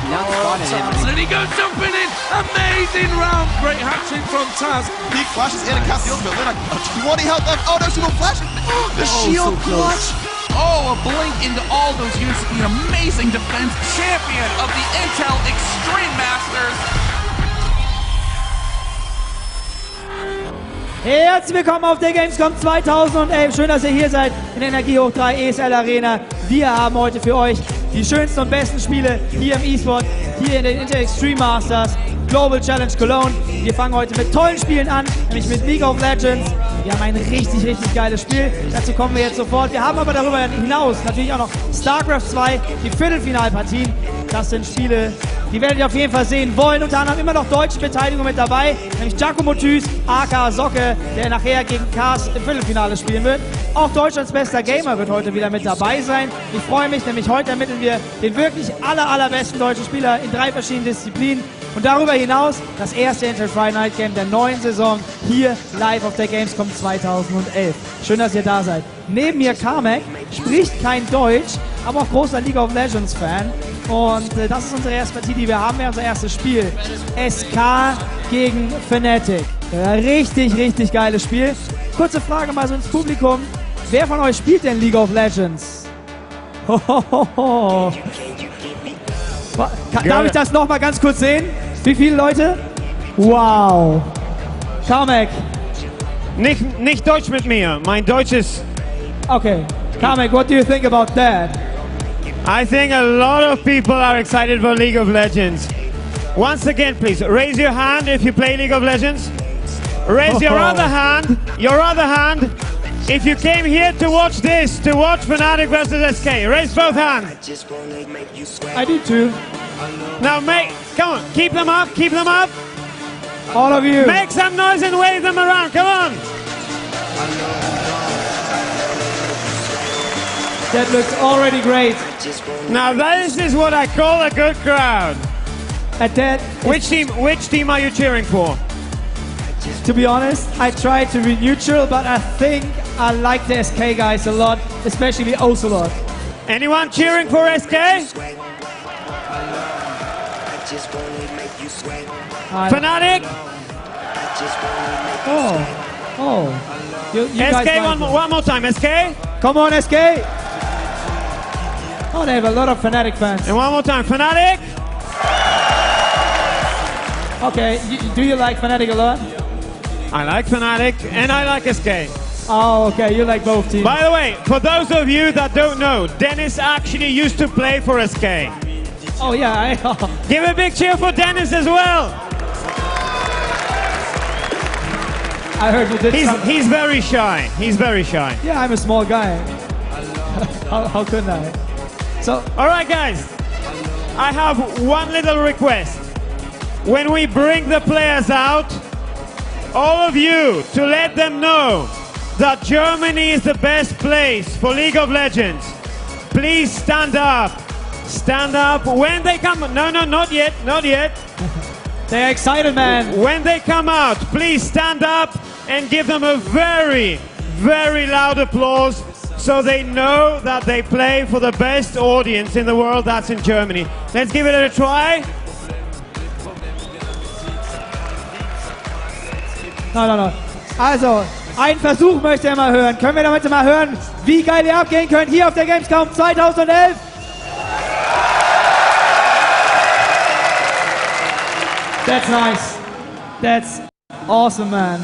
Now and he goes jumping in. Amazing round. Great hatching from Taz. He flashes in and casts the ultimate. Lina, 20 health left. Oh, no, she will flash. The shield clutch. Oh, a blink into all those units. An amazing defense. Champion of the Intel Extreme Masters. Herzlich willkommen auf der Gamescom 2011. Schön, dass ihr hier seid in der Energie hoch 3 ESL Arena. Wir haben heute für euch die schönsten und besten Spiele hier im E-Sport, hier in den Intel Extreme Masters Global Challenge Cologne. Wir fangen heute mit tollen Spielen an, nämlich mit League of Legends. Wir haben ein richtig, richtig geiles Spiel. Dazu kommen wir jetzt sofort. Wir haben aber darüber hinaus natürlich auch noch StarCraft 2, die Viertelfinalpartien. Das sind Spiele, die werdet ihr auf jeden Fall sehen wollen. Unter anderem immer noch deutsche Beteiligung mit dabei, nämlich Giacomo Thys, aka Socke, der nachher gegen Cars im Viertelfinale spielen wird. Auch Deutschlands bester Gamer wird heute wieder mit dabei sein. Ich freue mich, nämlich heute ermitteln wir den wirklich allerbesten deutschen Spieler in 3 verschiedenen Disziplinen. Und darüber hinaus das erste Intel Friday Night Game der neuen Saison hier live auf der Gamescom 2011. Schön, dass ihr da seid. Neben mir Kamek, spricht kein Deutsch, aber auch großer League of Legends Fan. Und das ist unsere erste Partie, die wir haben, unser erstes Spiel. SK gegen Fnatic. Richtig, richtig geiles Spiel. Kurze Frage mal so ins Publikum. Wer von euch spielt denn League of Legends? Hohoho. Darf ich das noch mal ganz kurz sehen? Wie viele Leute? Wow. Kamek. Nicht Deutsch mit mir. Mein Deutsch ist... Okay. Kamek, what do you think about that? I think a lot of people are excited for League of Legends. Once again, please, raise your hand if you play League of Legends. Raise your other hand, if you came here to watch this, to watch Fnatic versus SK. Raise both hands. I do too. Now come on, keep them up. All of you. Make some noise and wave them around, come on. That looks already great. Now this is what I call a good crowd. At that, which team are you cheering for? To be honest, I try to be neutral, but I think I like the SK guys a lot, especially Ocelot. Anyone cheering for SK? Fnatic? You SK, guys one more time, SK? Come on, SK! Oh, they have a lot of Fnatic fans. And one more time, Fnatic? Okay, do you like Fnatic a lot? I like Fnatic and I like SK. Oh, okay, you like both teams. By the way, for those of you that don't know, Dennis actually used to play for SK. Oh yeah, Give a big cheer for Dennis as well. I heard you did. He's very shy. He's very shy. Yeah, I'm a small guy. How couldn't I? So, all right, guys. I have one little request. When we bring the players out, all of you to let them know that Germany is the best place for League of Legends. Please stand up. Stand up when they come. No, not yet. They're excited, man. When they come out, please stand up and give them a very, very loud applause so they know that they play for the best audience in the world, that's in Germany. Let's give it a try. No. Also, einen Versuch möchte er mal hören. Können wir damit mal hören, wie geil ihr abgehen könnt hier auf der Gamescom 2011? That's nice. That's awesome, man.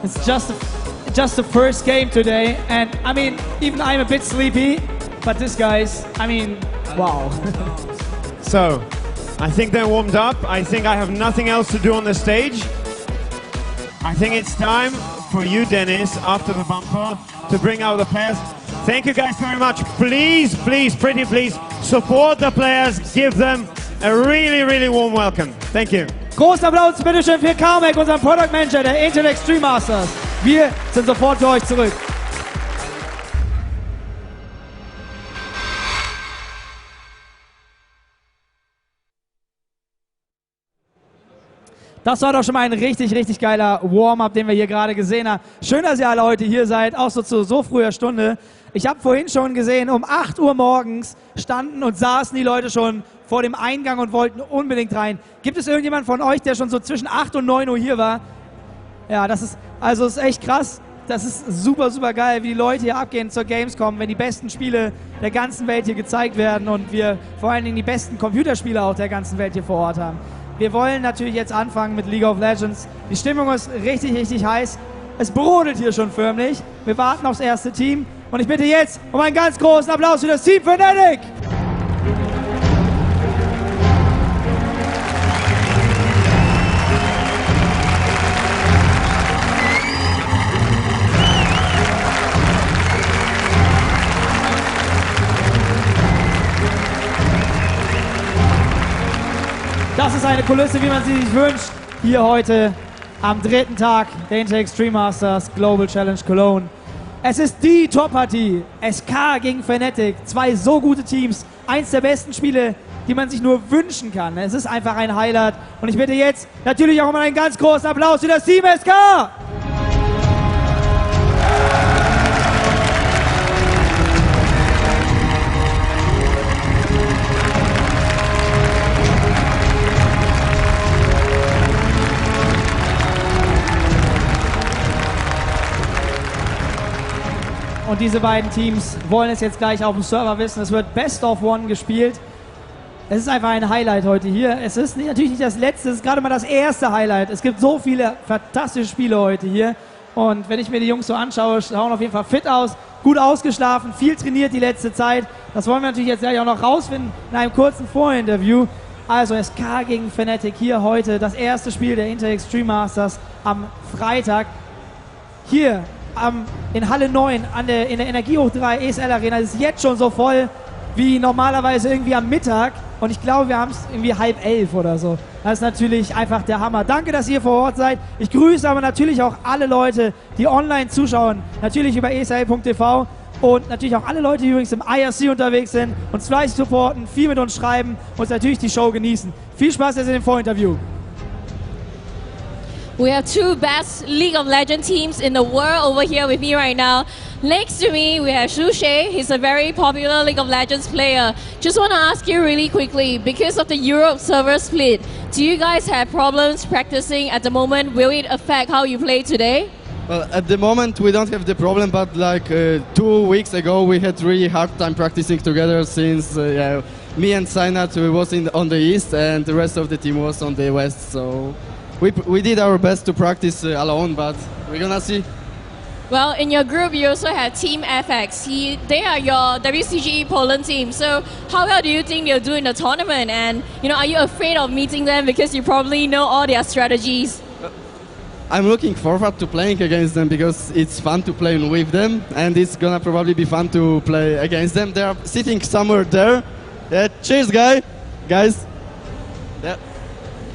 It's just the first game today, and I mean, even I'm a bit sleepy, but this guy's, I mean, wow. So, I think they're warmed up. I think I have nothing else to do on the stage. I think it's time for you, Dennis, after the bumper, to bring out the players. Thank you guys very much. Please, pretty please, support the players. Give them a really, really warm welcome. Thank you. Großen Applaus bitteschön für Kamek, unseren Product Manager der Intel Extreme Masters. Wir sind sofort für euch zurück. Das war doch schon mal ein richtig, richtig geiler Warm-up, den wir hier gerade gesehen haben. Schön, dass ihr alle heute hier seid, auch so zu so früher Stunde. Ich habe vorhin schon gesehen, um 8 Uhr morgens standen und saßen die Leute schon vor dem Eingang und wollten unbedingt rein. Gibt es irgendjemand von euch, der schon so zwischen 8 und 9 Uhr hier war? Ja, das ist echt krass. Das ist super, super geil, wie die Leute hier abgehen zur Gamescom, wenn die besten Spiele der ganzen Welt hier gezeigt werden und wir vor allen Dingen die besten Computerspiele auch der ganzen Welt hier vor Ort haben. Wir wollen natürlich jetzt anfangen mit League of Legends. Die Stimmung ist richtig, richtig heiß. Es brodelt hier schon förmlich. Wir warten aufs erste Team. Und ich bitte jetzt um einen ganz großen Applaus für das Team Fnatic! Das ist eine Kulisse, wie man sie sich wünscht. Hier heute am 3. Tag der Inter Extreme Masters Global Challenge Cologne. Es ist die Top-Partie. SK gegen Fnatic. 2 so gute Teams. Eins der besten Spiele, die man sich nur wünschen kann. Es ist einfach ein Highlight. Und ich bitte jetzt natürlich auch mal einen ganz großen Applaus für das Team SK. Und diese beiden Teams wollen es jetzt gleich auf dem Server wissen. Es wird Best of One gespielt. Es ist einfach ein Highlight heute hier. Es ist natürlich nicht das letzte, es ist gerade mal das erste Highlight. Es gibt so viele fantastische Spiele heute hier. Und wenn ich mir die Jungs so anschaue, schauen auf jeden Fall fit aus, gut ausgeschlafen, viel trainiert die letzte Zeit. Das wollen wir natürlich jetzt gleich auch noch rausfinden in einem kurzen Vorinterview. Also SK gegen Fnatic hier heute, das erste Spiel der Inter Extreme Masters am Freitag. Hier in Halle 9 in der Energiehoch 3 ESL Arena ist jetzt schon so voll wie normalerweise irgendwie am Mittag und ich glaube, wir haben es irgendwie 10:30 oder so. Das ist natürlich einfach der Hammer. Danke, dass ihr vor Ort seid. Ich grüße aber natürlich auch alle Leute, die online zuschauen, natürlich über esl.tv und natürlich auch alle Leute, die übrigens im IRC unterwegs sind, uns fleißig supporten, viel mit uns schreiben und natürlich die Show genießen. Viel Spaß jetzt in dem Vorinterview. We have 2 best League of Legends teams in the world over here with me right now. Next to me, we have Xu She. He's a very popular League of Legends player. Just want to ask you really quickly, because of the Europe server split, do you guys have problems practicing at the moment? Will it affect how you play today? Well, at the moment we don't have the problem, but like 2 weeks ago we had really hard time practicing together since me and Sainat was on the east and the rest of the team was on the west. So we did our best to practice alone, but we're gonna see. Well, in your group, you also have Team FX. They are your WCGE Poland team. So how well do you think they'll do in the tournament? And are you afraid of meeting them because you probably know all their strategies? I'm looking forward to playing against them because it's fun to play with them, and it's gonna probably be fun to play against them. They are sitting somewhere there. Yeah, cheers, guys. Yeah.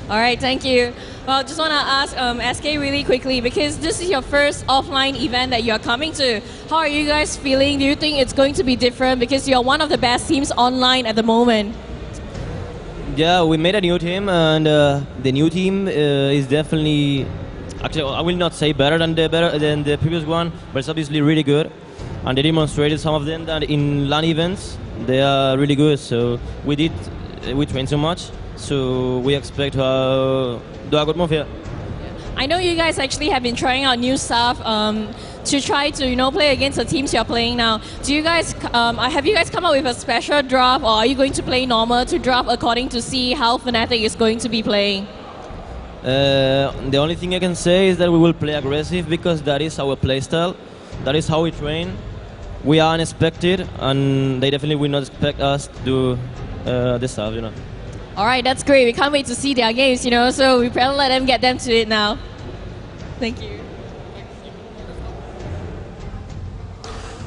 All right, thank you. Well, just want to ask SK really quickly, because this is your first offline event that you're coming to. How are you guys feeling? Do you think it's going to be different because you're one of the best teams online at the moment? Yeah, we made a new team, and the new team is definitely, actually, I will not say better than the previous one, but it's obviously really good. And they demonstrated some of them that in LAN events they are really good. So we trained so much, so we expect to do a good move here. I know you guys actually have been trying out new stuff to try to play against the teams you're playing now. Do you guys have you guys come up with a special draft, or are you going to play normal to draft according to see how Fnatic is going to be playing? The only thing I can say is that we will play aggressive because that is our playstyle. That is how we train. We are unexpected, and they definitely will not expect us to do this stuff, All right, that's great. We can't wait to see their games, so we better let them get them to it now. Thank you.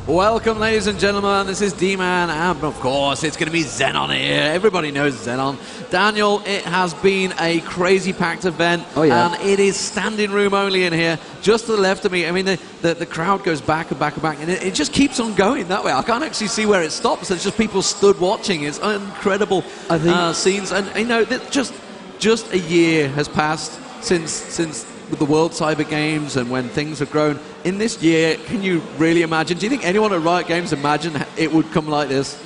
Welcome, ladies and gentlemen. This is D-Man, and of course, it's going to be Xenon here. Everybody knows Xenon. Daniel, it has been a crazy packed event, and it is standing room only in here. Just to the left of me, I mean, the crowd goes back and back and back, and it just keeps on going that way. I can't actually see where it stops. It's just people stood watching. It's incredible scenes, and just a year has passed since the World Cyber Games, and when things have grown. in this year, can you really imagine? Do you think anyone at Riot Games imagined it would come like this?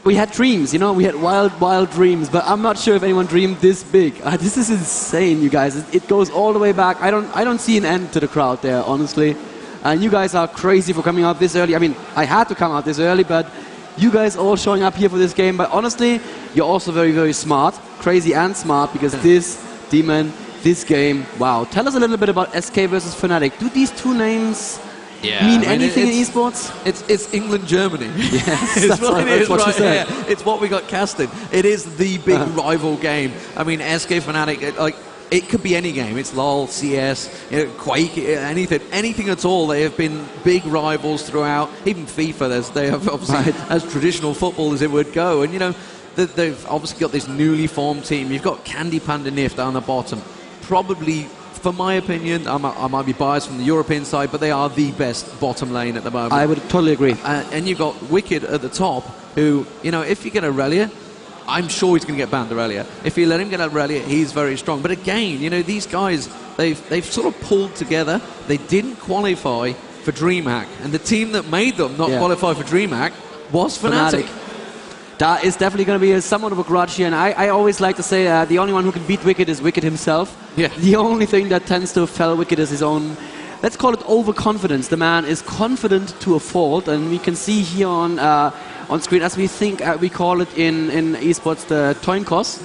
We had dreams, you know, we had wild dreams, but I'm not sure if anyone dreamed this big. This is insane, you guys. It goes all the way back. I don't see an end to the crowd there, honestly. And you guys are crazy for coming out this early. I mean, I had to come out this early, but you guys all showing up here for this game. But honestly, you're also very, very smart. Crazy and smart, because this, Demon, this game, wow. Tell us a little bit about SK versus Fnatic. Do these two names mean anything in esports? It's England, Germany. Yes, it's that's what you said. It's what we got casted. It is the big rival game. I mean, SK Fnatic, it could be any game. It's LoL, CS, Quake, anything at all. They have been big rivals throughout. Even FIFA, they have obviously as traditional football as it would go. And they've obviously got this newly formed team. You've got Candy Panda Nif down the bottom. Probably, for my opinion, I might be biased from the European side, but they are the best bottom lane at the moment. I would totally agree. And you've got Wicked at the top, who, if you get Aurelia, I'm sure he's going to get banned Aurelia. If you let him get Aurelia, he's very strong. But again, these guys, they've sort of pulled together. They didn't qualify for DreamHack. And the team that made them not qualify for DreamHack was Fnatic. That is definitely going to be somewhat of a grudge here. And I always like to say the only one who can beat Wicked is Wicked himself. Yeah. The only thing that tends to fell Wicked is his own, let's call it overconfidence. The man is confident to a fault. And we can see here on screen, as we think, we call it in esports the Toinkos.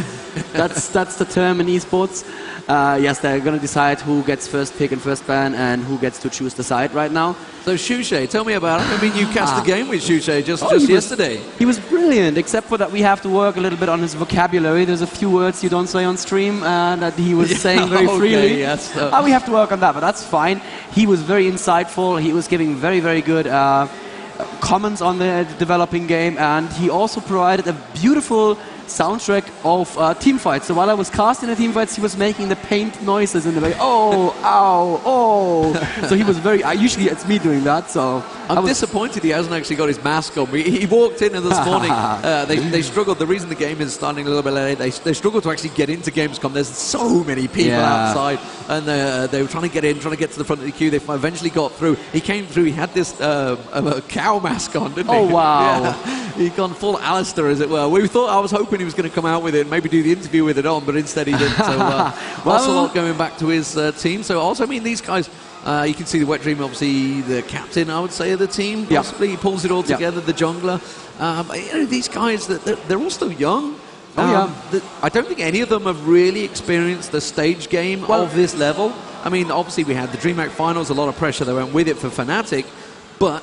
That's the term in esports. Yes, they're going to decide who gets first pick and first ban and who gets to choose the side right now. So Shushay, tell me about him. I mean, you cast the game with Shushay just yesterday. He was brilliant, except for that we have to work a little bit on his vocabulary. There's a few words you don't say on stream that he was saying very freely. Yes. We have to work on that, but that's fine. He was very insightful. He was giving very, very good comments on the developing game, and he also provided a beautiful soundtrack of teamfights. So while I was casting the teamfights, he was making the paint noises in the way, oh, ow, oh. So he was very, usually it's me doing that, so. I'm disappointed he hasn't actually got his mask on. He walked in and this morning, they struggled. The reason the game is starting a little bit late, they struggled to actually get into Gamescom. There's so many people outside, and they were trying to get in, trying to get to the front of the queue. They eventually got through. He came through, he had this cow mask on, didn't he? Oh, wow. Yeah. He'd gone full Alistair, as it were. I was hoping he was going to come out with it and maybe do the interview with it on, but instead he didn't. So Ocelot going back to his team. So also, I mean, these guys, you can see the Wet Dream, obviously the captain, I would say, of the team. Possibly he pulls it all together, the jungler. These guys, they're all still young. I don't think any of them have really experienced the stage game of this level. I mean, obviously we had the DreamHack Finals, a lot of pressure that went with it for Fnatic, but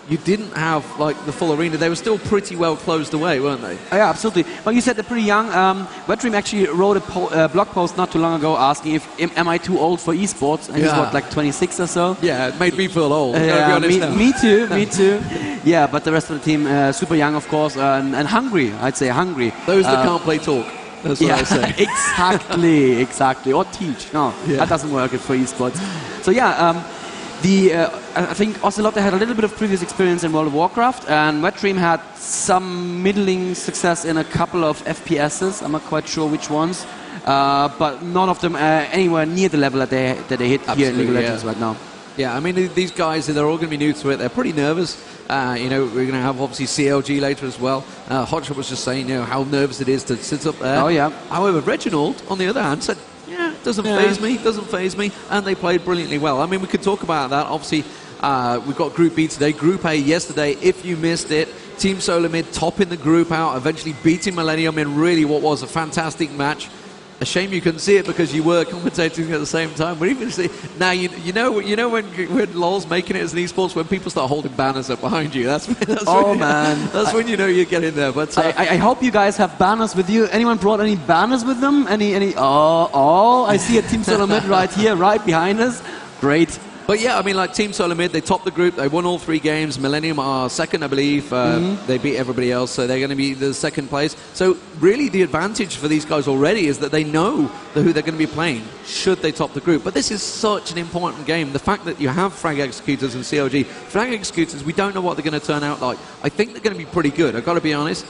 you didn't have the full arena. They were still pretty well closed away, weren't they? Yeah, absolutely. Well, you said they're pretty young. Wet Dream actually wrote a blog post not too long ago asking if am I too old for esports? And he's what, like 26 or so? Yeah, it made me feel old. Me too. Yeah, but the rest of the team super young, of course, and hungry. I'd say hungry. Those that can't play talk. That's what I was saying. Exactly. Or teach. No, that doesn't work for esports. So I think Ocelot had a little bit of previous experience in World of Warcraft, and Wet Dream had some middling success in a couple of FPSs. I'm not quite sure which ones, but none of them anywhere near the level that they hit here in League of Legends right now. Yeah, I mean, these guys, they're all going to be new to it. They're pretty nervous. We're going to have, obviously, CLG later as well. Hotshot was just saying, how nervous it is to sit up there. Oh, yeah. However, Reginald, on the other hand, said, doesn't faze me, and they played brilliantly well. I mean, we could talk about that. Obviously, we've got Group B today, Group A yesterday. If you missed it, Team Solar Mid topping the group out, eventually beating Millennium in really what was a fantastic match. A shame you couldn't see it because you were commentating at the same time. But even now, you know when LoL's making it as an esports, when people start holding banners up behind you, that's when you know you're getting there. But I hope you guys have banners with you. Anyone brought any banners with them? I see a Team Solar Mid right here, right behind us. Great. But yeah, I mean, like Team Solar Mid, they topped the group. They won all 3 games. Millennium are second, I believe. They beat everybody else, so they're going to be the second place. So really, the advantage for these guys already is that they know who they're going to be playing should they top the group. But this is such an important game. The fact that you have Frag Executors and CLG. Frag Executors, we don't know what they're going to turn out like. I think they're going to be pretty good. I've got to be honest.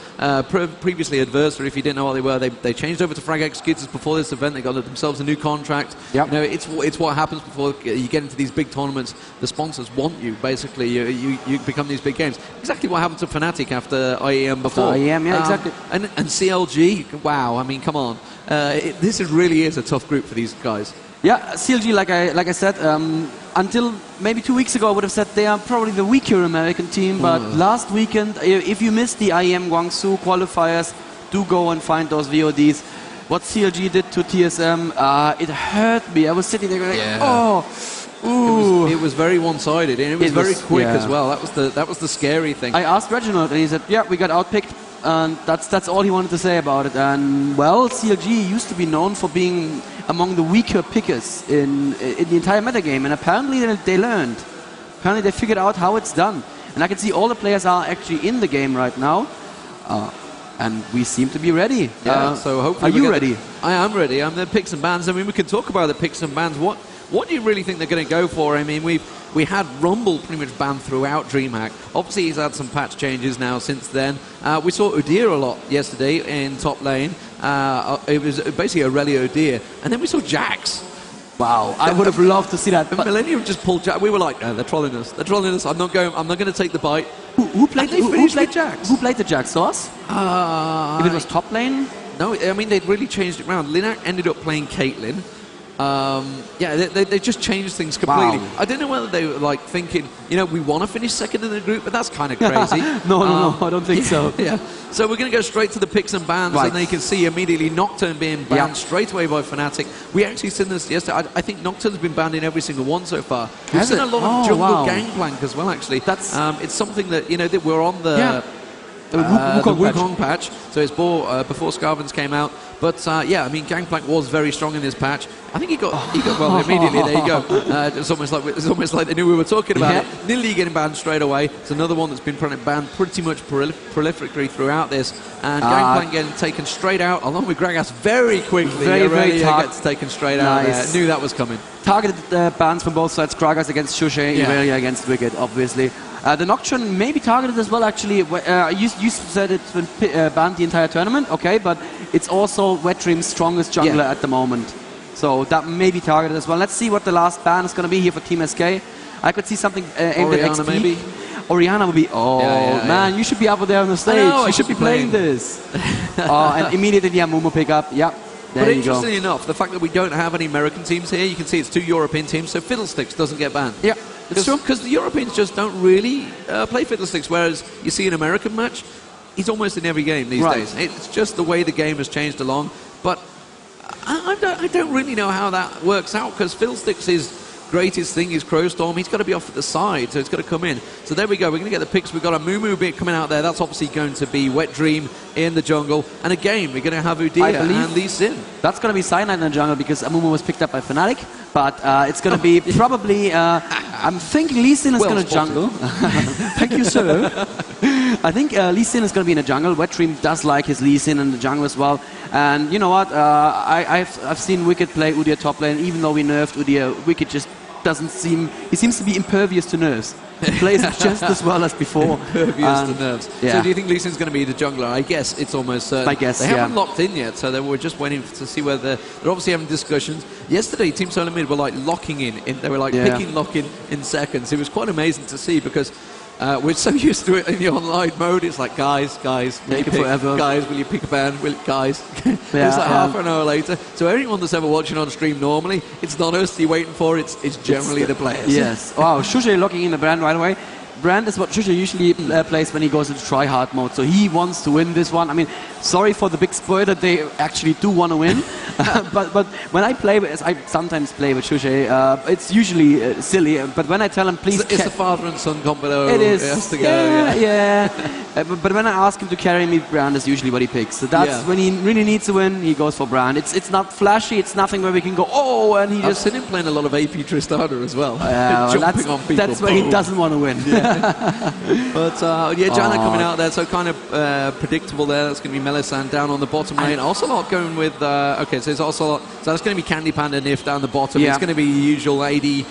Previously Adversary, if you didn't know what they were, they changed over to Frag Executors before this event. They got themselves a new contract. Yep. It's what happens before you get into these big big tournaments, the sponsors want you, basically. You become these big games. Exactly what happened to Fnatic after IEM before. After IEM, yeah, exactly. And CLG, wow, I mean, come on. This really is a tough group for these guys. Yeah, CLG, like I said, until maybe 2 weeks ago, I would have said they are probably the weaker American team. But last weekend, if you missed the IEM Guangzhou qualifiers, do go and find those VODs. What CLG did to TSM, it hurt me. I was sitting there going, ooh. It was very one-sided, and it was very quick as well. That was the scary thing. I asked Reginald, and he said, yeah, we got outpicked. And that's all he wanted to say about it. And, well, CLG used to be known for being among the weaker pickers in the entire metagame. And apparently they learned. Apparently they figured out how it's done. And I can see all the players are actually in the game right now. And we seem to be ready. Yeah, so hopefully... Are you ready? I am ready. I'm the picks and bans. I mean, we can talk about the picks and bans. What do you really think they're going to go for? I mean, we had Rumble pretty much banned throughout DreamHack. Obviously, he's had some patch changes now since then. We saw Udyr a lot yesterday in top lane. It was basically Aurelio Udyr. And then we saw Jax. Wow, I would have loved to see that. But Millennium just pulled Jax. We were like, they're trolling us. They're trolling us. I'm not going to take the bite. Who played Jax? Who played the Jax? Sauce? If it was top lane? No, I mean, they'd really changed it around. Linak ended up playing Caitlyn. They just changed things completely. Wow. I don't know whether they were like thinking, we want to finish second in the group, but that's kind of crazy. No, I don't think so. Yeah. So we're going to go straight to the picks and bans, and then you can see immediately Nocturne being banned straight away by Fnatic. We actually seen this yesterday. I think Nocturne's been banned in every single one so far. We've seen a lot of jungle gangplank as well, actually. That's it's something that, that we're on the... The Wukong patch, so it's before Scarvins came out. But I mean, Gangplank was very strong in this patch. I think he got well immediately. There you go. It's almost like they knew we were talking about it. Nearly getting banned straight away. It's another one that's been banned pretty much prolifically throughout this. And Gangplank getting taken straight out along with Gragas very quickly. Very gets taken straight out. There. Knew that was coming. Targeted bans from both sides. Gragas against Shushe, Irelia against Wicked, obviously. The Nocturne may be targeted as well, actually. You said it's been banned the entire tournament, okay, but it's also Wet Dream's strongest jungler at the moment. So that may be targeted as well. Let's see what the last ban is going to be here for Team SK. I could see something aimed at XP. Maybe. Orianna would be, man, you should be up there on the stage. You should be playing this. And immediately, Mumu pick up, But interestingly enough, the fact that we don't have any American teams here, you can see it's 2 European teams, so Fiddlesticks doesn't get banned. Yeah. It's true. Because the Europeans just don't really play Fiddlesticks, whereas you see an American match, he's almost in every game these days. It's just the way the game has changed along. But I don't really know how that works out, because Fiddlesticks' greatest thing is Crowstorm. He's got to be off at the side, so it's got to come in. So there we go. We're going to get the picks. We've got a Mumu bit coming out there. That's obviously going to be Wet Dream in the jungle. And again, we're going to have Udyr and Lee Sin. That's going to be Cyanide in the jungle, because Mumu was picked up by Fnatic. But it's going to be probably... I'm thinking Lee Sin is going to jungle. Thank you, sir. I think Lee Sin is going to be in the jungle. Wet Dream does like his Lee Sin in the jungle as well. And you know what? I've seen Wicked play Udyr top lane. Even though we nerfed Udyr, Wicked just doesn't seem... He seems to be impervious to nerfs. He plays just as well as before. Impervious to nerfs. Yeah. So do you think Lee Sin's going to be the jungler? I guess it's almost certain. I guess, they haven't locked in yet, so they were just waiting to see whether... They're obviously having discussions. Yesterday, Team Solar Mid were like locking in. They were like picking lock in seconds. It was quite amazing to see, because we're so used to it in the online mode. It's like, guys, will you pick? Guys, will you pick a band? Guys. It's like half an hour later. So anyone that's ever watching on stream normally, it's not us you're waiting for, it's generally the players. Yes. Wow, Shushe locking in the brand right away. Brand is what Shushe usually plays when he goes into try-hard mode. So he wants to win this one. I mean, sorry for the big spoiler, they actually do want to win. but when I play, I sometimes play with Shushe, it's usually silly. But when I tell him, please... It's the father and son combo. It is. It has to go, But when I ask him to carry me, Brand is usually what he picks. So that's when he really needs to win, he goes for Brand. It's not flashy, it's nothing where we can go, and he I've seen him playing a lot of AP Tristana as well. Jumping on people. That's when he doesn't want to win. But Janna coming out there, so kind of predictable there. That's going to be Melisande down on the bottom lane. Ocelot going with so it's Ocelot. So that's going to be Candy Panda Nif down the bottom. It's going to be usual AD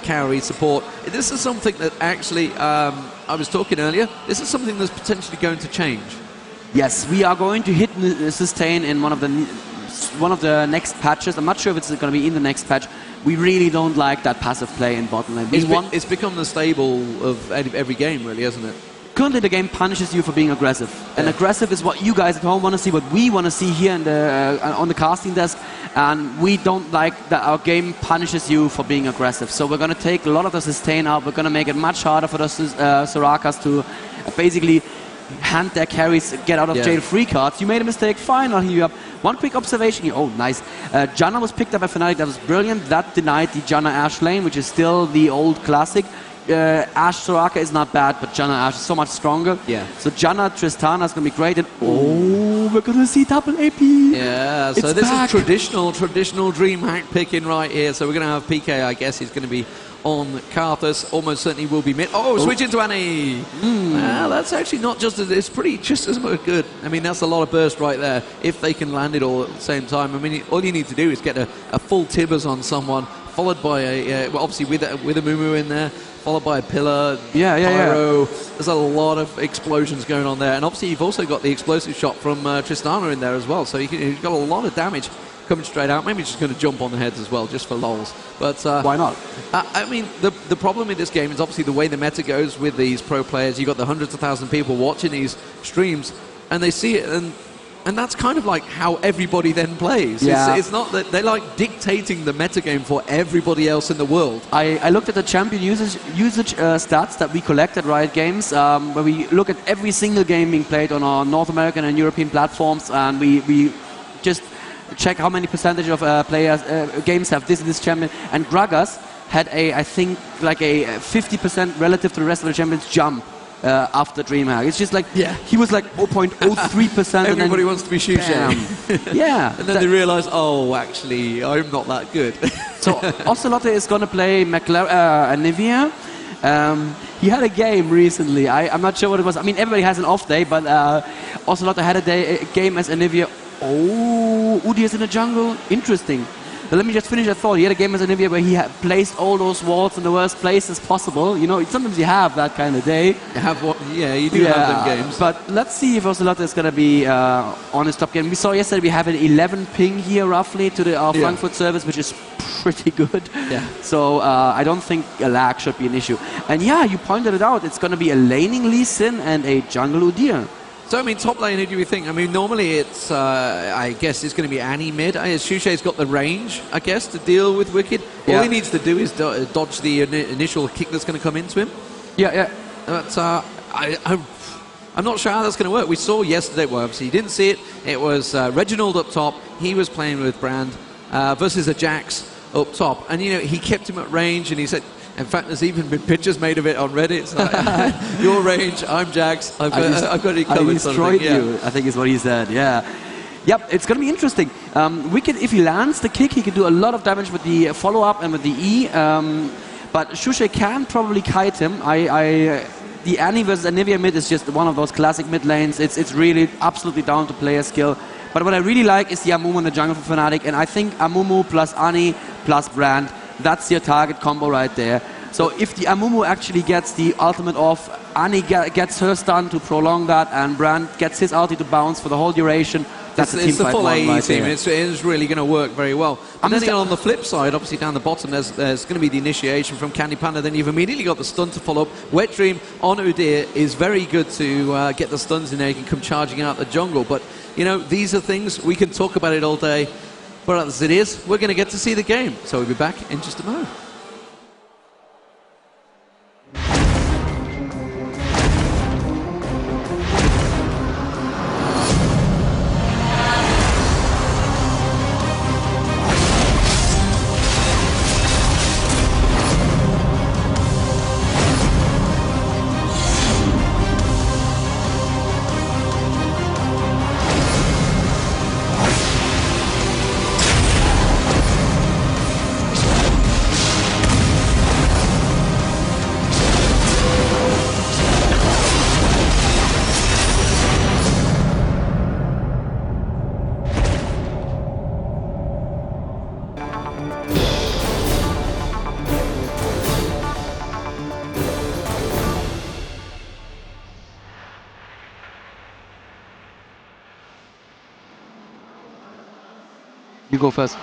carry support. This is something that actually I was talking earlier. This is something that's potentially going to change. Yes, we are going to hit sustain in one of the one of the next patches. I'm not sure if it's going to be in the next patch. We really don't like that passive play in bot lane. It's become the stable of every game, really, hasn't it? Currently, the game punishes you for being aggressive, and aggressive is what you guys at home want to see, what we want to see here in on the casting desk, and we don't like that our game punishes you for being aggressive. So we're going to take a lot of the sustain out. We're going to make it much harder for the Sorakas to basically hand their carries, get out of jail free cards. You made a mistake, fine, I'll heal you up. One quick observation here. Oh, nice. Janna was picked up by Fnatic. That was brilliant. That denied the Janna Ashe lane, which is still the old classic. Ashe Soraka is not bad, but Janna Ashe is so much stronger. Yeah. So Janna Tristana is going to be great. And we're going to see double AP. Yeah, so this back. is traditional DreamHack picking right here. So we're going to have PK, I guess he's going to be on Karthus. Almost certainly will be mid. Oh, switching to Annie. That's actually not just as, it's pretty just as good. I mean, that's a lot of burst right there. If they can land it all at the same time. I mean, all you need to do is get a full Tibbers on someone, followed by a, well, obviously with a Mumu in there, followed by a pillar, pyro. There's a lot of explosions going on there. And obviously you've also got the explosive shot from Tristana in there as well. So you've got a lot of damage coming straight out. Maybe just going to jump on the heads as well, just for lols. But why not? I mean, the problem with this game is obviously the way the meta goes with these pro players. You've got the hundreds of thousands of people watching these streams, and they see it, and that's kind of like how everybody then plays. Yeah. It's not that they're like dictating the metagame for everybody else in the world. I looked at the champion usage stats that we collect at Riot Games, where we look at every single game being played on our North American and European platforms, and we just check how many percentage of players games have this champion. And Gragas had I think like a 50% relative to the rest of the champions jump. After DreamHack. It's just like, he was like 0.03%. Everybody wants to be Shushay. Yeah. And then they realise, oh, actually, I'm not that good. So Ocelote is going to play Anivia. He had a game recently. I'm not sure what it was. I mean, everybody has an off day, but Ocelote had a game as Anivia. Oh, Udi is in the jungle. Interesting. But let me just finish that thought. He had a game as Anivia where he placed all those walls in the worst places possible. You know, sometimes you have that kind of day. You do have them games. But let's see if Ocelote is going to be on his top game. We saw yesterday we have an 11 ping here roughly to our Frankfurt service, which is pretty good. Yeah. So I don't think a lag should be an issue. And yeah, you pointed it out. It's going to be a laning Lee Sin and a jungle Udyr. So, I mean, top lane, who do we think? I mean, normally it's, I guess it's going to be Annie mid. Shushay's got the range, I guess, to deal with Wicked. All he needs to do is dodge the initial kick that's going to come into him. Yeah. But I'm not sure how that's going to work. We saw yesterday, well, obviously you didn't see it. It was Reginald up top. He was playing with Brand versus a Jax up top. And, you know, he kept him at range and he said, in fact, there's even been pictures made of it on Reddit. It's like, your range, I'm Jax, I've got it covered. I destroyed you, I think is what he said, yeah. Yep, it's going to be interesting. Wicked, if he lands the kick, he can do a lot of damage with the follow-up and with the E. But Shushay can probably kite him. The Annie versus Anivia mid is just one of those classic mid lanes. It's really absolutely down to player skill. But what I really like is the Amumu in the jungle for Fnatic. And I think Amumu plus Annie plus Brand, that's your target combo right there. So if the Amumu actually gets the ultimate off, Annie gets her stun to prolong that, and Brand gets his ulti to bounce for the whole duration. That's a team it's the fight full AE right team. there. It's really going to work very well. And then on the flip side, obviously down the bottom, there's going to be the initiation from Candy Panda. Then you've immediately got the stun to follow up. Wet Dream on Udyr is very good to get the stuns in there. You can come charging out the jungle. But, you know, these are things, we can talk about it all day. But as it is, we're going to get to see the game. So we'll be back in just a moment. You go first.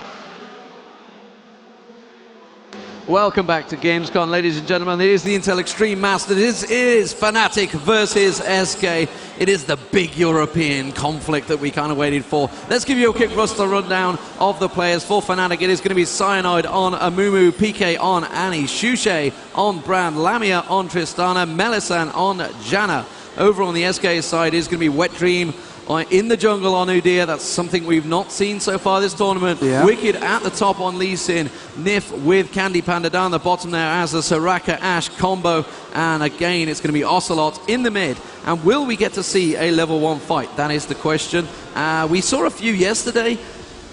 Welcome back to Gamescom, ladies and gentlemen. It is the Intel Extreme Masters. This is Fnatic versus SK. It is the big European conflict that we kind of waited for. Let's give you a quick roster rundown of the players. For Fnatic, it is going to be Cyanide on Amumu, PK on Annie, Shushe on Brand, Lamia on Tristana, Melissan on Janna. Over on the SK side, it is going to be Wet Dream in the jungle on Udyr. That's something we've not seen so far this tournament. Yeah. Wicked at the top on Lee Sin. Nif with Candy Panda down the bottom there as the Soraka Ashe combo. And again, it's going to be Ocelot in the mid. And will we get to see a level 1 fight? That is the question. We saw a few yesterday.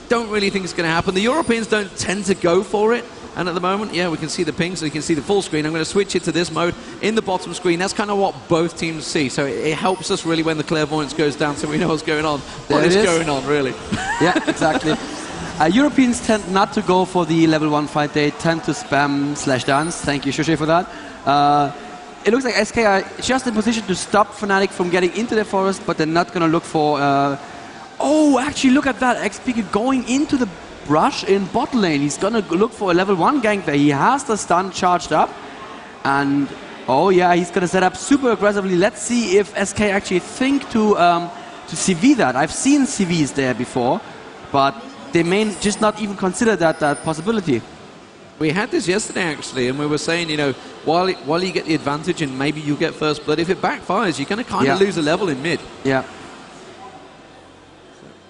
Don't really think it's going to happen. The Europeans don't tend to go for it. And at the moment, yeah, we can see the ping, so you can see the full screen. I'm going to switch it to this mode in the bottom screen. That's kind of what both teams see. So it helps us really when the clairvoyance goes down, so we know what's going on. What is going on, really? Yeah, exactly. Europeans tend not to go for the level 1 fight. They tend to spam /dance. Thank you, Shushe, for that. It looks like SK are just in position to stop Fnatic from getting into the forest, but they're not going to look for... oh, actually, look at that. XP going into the brush in bot lane. He's gonna look for a level 1 gank there. He has the stun charged up, and oh yeah, he's gonna set up super aggressively. Let's see if SK actually think to CV that. I've seen CVs there before, but they may just not even consider that possibility. We had this yesterday actually, and we were saying, you know, while you get the advantage and maybe you get first blood, if it backfires, you're gonna kind of lose a level in mid. Yeah.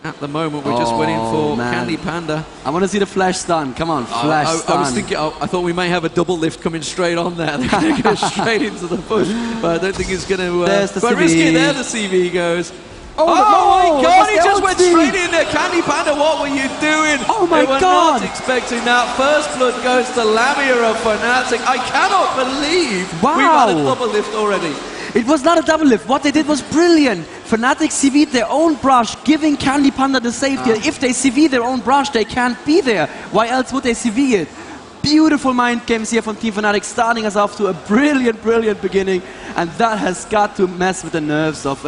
At the moment, we're just waiting for Candy Panda. I want to see the flash stun. Come on, flash stun. I was thinking, I thought we may have a double lift coming straight on there. They're going to go straight into the push, but I don't think it's going to... There's the quite CV. risky. There the CV goes. Oh my God, he just went LT. straight in there. Candy Panda, what were you doing? Oh my they were God. not expecting that. First blood goes to Lamia of Fnatic. I cannot believe we've had a double lift already. It was not a double lift. What they did was brilliant. Fnatic CV'd their own brush, giving Candy Panda the safety. If they CV their own brush, they can't be there. Why else would they CV it? Beautiful mind games here from Team Fnatic, starting us off to a brilliant, brilliant beginning. And that has got to mess with the nerves of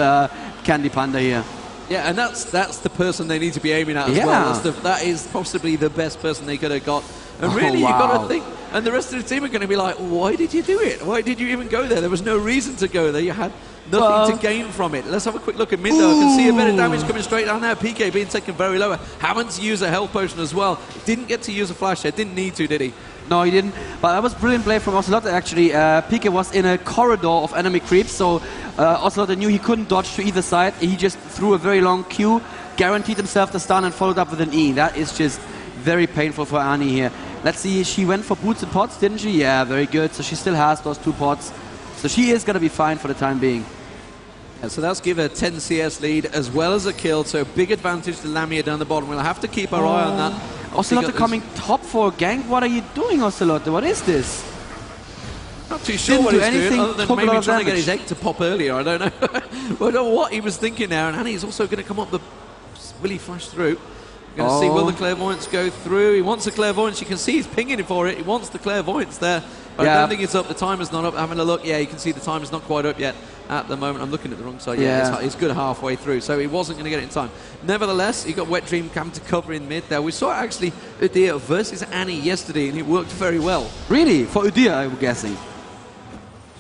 Candy Panda here. Yeah, and that's the person they need to be aiming at as well. That is possibly the best person they could have got. And really, you've got to think, and the rest of the team are going to be like, why did you do it? Why did you even go there? There was no reason to go there. You had nothing to gain from it. Let's have a quick look at mid though. I can see a bit of damage coming straight down there. PK being taken very low. Having to use a health potion as well. Didn't get to use a flash there. Didn't need to, did he? No, he didn't. But that was brilliant play from Ocelot actually. PK was in a corridor of enemy creeps, so Ocelot knew he couldn't dodge to either side. He just threw a very long Q, guaranteed himself the stun, and followed up with an E. That is just very painful for Annie here. Let's see, she went for boots and pots, didn't she? Yeah, very good. So she still has those 2 pots. So she is going to be fine for the time being. Yeah, so that's give her 10 CS lead as well as a kill. So big advantage to Lamia down the bottom. We'll have to keep our eye on that. Ocelot coming top for a gank. What are you doing, Ocelot? What is this? Not too sure what he's doing, other than maybe trying to get his egg to pop earlier. I don't know. I don't know what he was thinking there. And Annie's also going to come up the... Will he flash through? Going to see, will the clairvoyance go through? He wants the clairvoyance. You can see he's pinging it for it. He wants the clairvoyance there. But I don't think it's up. The timer's not up. Having a look, yeah, you can see the timer's not quite up yet at the moment. I'm looking at the wrong side. Yeah, it's good halfway through. So he wasn't going to get it in time. Nevertheless, he got Wet Dream come to cover in mid there. We saw actually Udyr versus Annie yesterday, and it worked very well. Really? For Udyr, I'm guessing.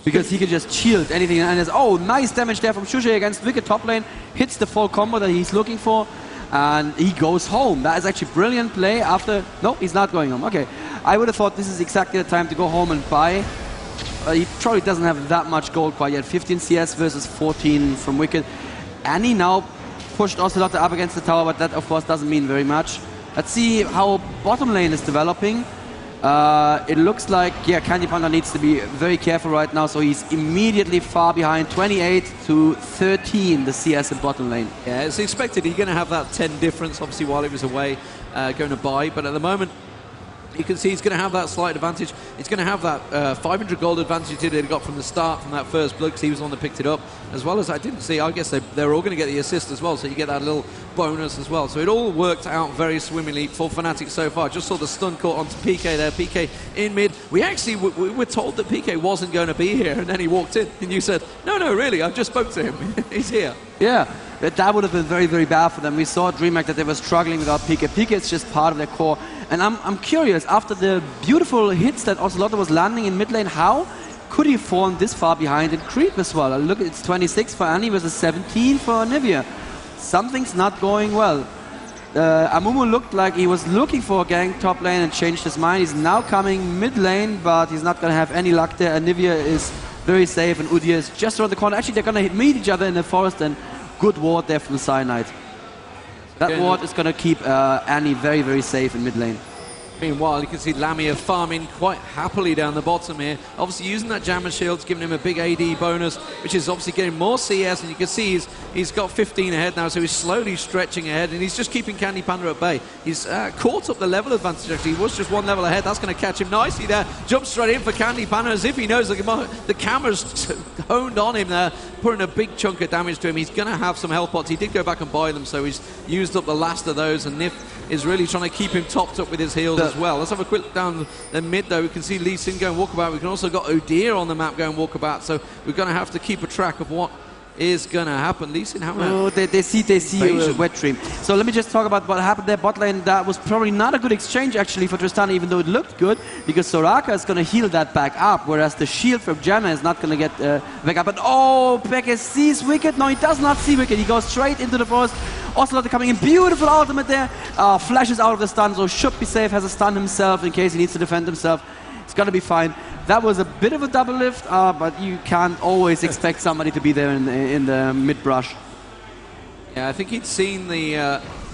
Because he can just shield anything. And there's, oh, nice damage there from Shushe against Wicked top lane. Hits the full combo that he's looking for. And he goes home. That is actually brilliant play after... No, he's not going home. Okay. I would have thought this is exactly the time to go home and buy. He probably doesn't have that much gold quite yet. 15 CS versus 14 from Wicked. Annie now pushed Ocelot up against the tower, but that, of course, doesn't mean very much. Let's see how bottom lane is developing. It looks like, yeah, Candy Panda needs to be very careful right now, so he's immediately far behind, 28 to 13, the CS in bottom lane. Yeah, it's expected. He's going to have that 10 difference, obviously, while he was away going to buy, but at the moment, you can see he's going to have that slight advantage. He's going to have that 500 gold advantage that he got from the start, from that first blood, because he was the one that picked it up. As well as I didn't see, I guess they're all going to get the assist as well, so you get that little bonus as well. So it all worked out very swimmingly for Fnatic so far. Just saw the stun caught onto PK there. PK in mid. We actually we were told that PK wasn't going to be here, and then he walked in, and you said, no, really, I just spoke to him. He's here. Yeah. that would have been very, very bad for them. We saw at DreamHack that they were struggling without PK. PK is just part of their core. And I'm curious, after the beautiful hits that Ocelote was landing in mid lane, how could he fall this far behind in creep as well? Look, it's 26 for Annie versus 17 for Nivea. Something's not going well. Amumu looked like he was looking for a gank top lane and changed his mind. He's now coming mid lane, but he's not going to have any luck there. And Nivea is very safe, and Udyr is just around the corner. Actually, they're going to meet each other in the forest, and good ward there from Cyanide. That ward is going to keep Annie very, very safe in mid lane. Meanwhile, you can see Lamia farming quite happily down the bottom here. Obviously using that Jammer Shield's giving him a big AD bonus, which is obviously getting more CS, and you can see he's got 15 ahead now, so he's slowly stretching ahead, and he's just keeping Candy Panda at bay. He's caught up the level advantage, actually. He was just one level ahead. That's going to catch him nicely there. Jumps straight in for Candy Panda as if he knows the camera's honed on him there, putting a big chunk of damage to him. He's going to have some health pots. He did go back and buy them, so he's used up the last of those, and Nif is really trying to keep him topped up with his heals as well. Let's have a quick look down the mid, though. We can see Lee Sin going walkabout. We can also got Udyr on the map going walkabout, so we're going to have to keep a track of what is going to happen. Lee Sin, how they see Wet Dream. So let me just talk about what happened there. Bot lane, that was probably not a good exchange actually for Tristana, even though it looked good, because Soraka is going to heal that back up, whereas the shield from Gemma is not going to get back up. But oh, Pekka sees Wicked. No, he does not see Wicked. He goes straight into the forest. Ocelote coming in, beautiful ultimate there. Flashes out of the stun, so should be safe, has a stun himself in case he needs to defend himself. It's going to be fine. That was a bit of a double lift, but you can't always expect somebody to be there in the mid-brush. Yeah, I think he'd seen the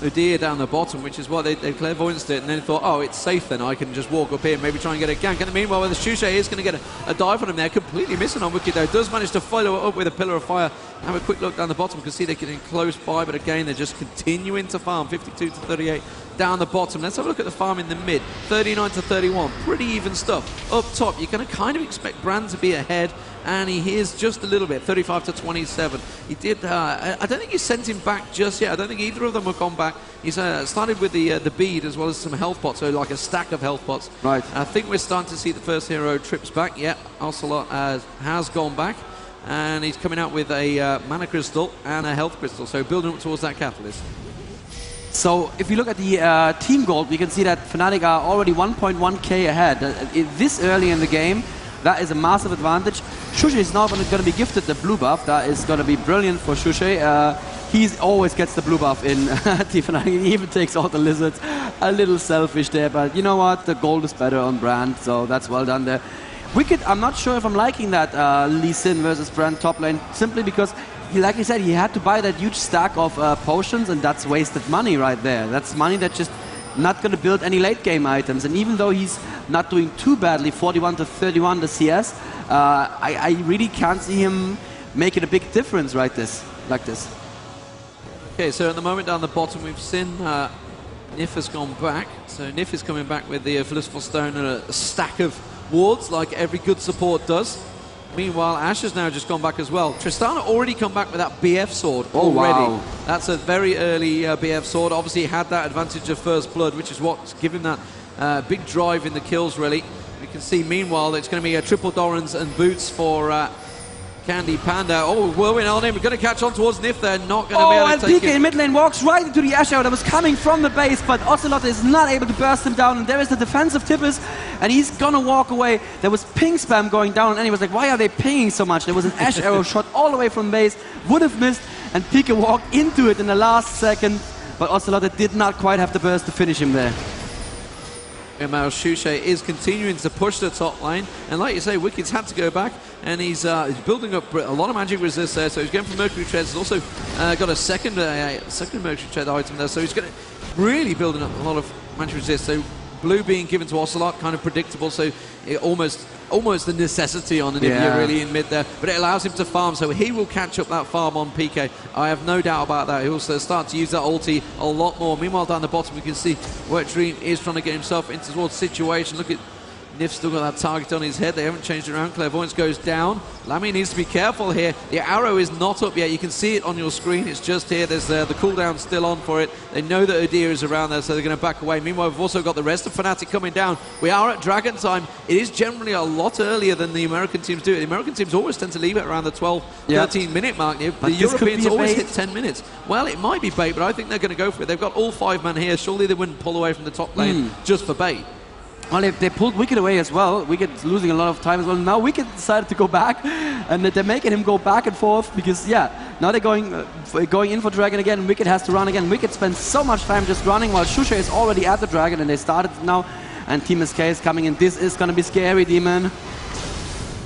Udyr down the bottom, which is why they clairvoyanced it, and then thought, oh, it's safe then, I can just walk up here and maybe try and get a gank. And meanwhile, the Shushay is going to get a dive on him there, completely missing on Wicked though. Does manage to follow it up with a Pillar of Fire. Have a quick look down the bottom, you can see they're getting close by, but again, they're just continuing to farm, 52 to 38 down the bottom. Let's have a look at the farm in the mid, 39 to 31, pretty even stuff. Up top, you're going to kind of expect Brand to be ahead, and he is just a little bit, 35 to 27. He did, I don't think he sent him back just yet. I don't think either of them have gone back. He's started with the bead as well as some health pots, so like a stack of health pots. Right. I think we're starting to see the first hero trips back. Yeah, Ocelot has gone back, and he's coming out with a mana crystal and a health crystal, so building up towards that catalyst. So if you look at the team gold, we can see that Fnatic are already 1.1k ahead. This early in the game, that is a massive advantage. Shushay is now going to be gifted the blue buff. That is going to be brilliant for Shushay. He always gets the blue buff in Team Fnatic. He even takes all the lizards. A little selfish there, but you know what? The gold is better on Brand, so that's well done there. Wicked, I'm not sure if I'm liking that Lee Sin versus Brand top lane, simply because, like I said, he had to buy that huge stack of potions, and that's wasted money right there. That's money that's just not going to build any late game items. And even though he's not doing too badly, 41 to 31 the CS, I really can't see him making a big difference like this. Okay, so at the moment down the bottom, we've seen Nif has gone back. So Nif is coming back with the Philosopher's Stone and a stack of wards, like every good support does. Meanwhile, Ash has now just gone back as well. Tristana already come back with that BF sword already. Wow. That's a very early BF sword. Obviously, he had that advantage of first blood, which is what's given that big drive in the kills, really. We can see, meanwhile, it's going to be a triple Dorans and boots for Candy Panda. Oh, whirlwind on him. We're going to catch on towards Nif there. Not going to be able to take PK in mid lane walks right into the Ashe arrow that was coming from the base, but Ocelote is not able to burst him down. And there is the defensive Tippers, and he's going to walk away. There was ping spam going down, and he was like, why are they pinging so much? There was an Ashe arrow shot all the way from base, would have missed, and PK walked into it in the last second, but Ocelote did not quite have the burst to finish him there. Meanwhile, Shushay is continuing to push the top lane, and like you say, Wicked's had to go back, and he's building up a lot of magic resist there, so he's going for Mercury Treads. He's also got a second Mercury Tread item there, so he's going to really building up a lot of magic resist. So blue being given to Ocelot, kind of predictable, so it almost the necessity on Anivia really in mid there, but it allows him to farm, so he will catch up that farm on PK. I have no doubt about that. He'll start to use that ulti a lot more. Meanwhile, down the bottom, we can see Wet Dream is trying to get himself into towards situation. Look at Nif's still got that target on his head. They haven't changed it around. Clairvoyance goes down. Lamy needs to be careful here. The arrow is not up yet. You can see it on your screen. It's just here. There's the cooldown still on for it. They know that Udyr is around there, so they're going to back away. Meanwhile, we've also got the rest of Fnatic coming down. We are at Dragon time. It is generally a lot earlier than the American teams do it. The American teams always tend to leave it around the 12, 13-minute mark. The Europeans always hit 10 minutes. Well, it might be bait, but I think they're going to go for it. They've got all 5 men here. Surely they wouldn't pull away from the top lane just for bait. Well, they pulled Wicked away as well. Wicked's losing a lot of time as well. Now Wicked decided to go back, and they're making him go back and forth because, now they're going in for Dragon again. Wicked has to run again. Wicked spends so much time just running while Shusha is already at the Dragon, and they started now. And Team SK is coming in. This is going to be scary, Demon.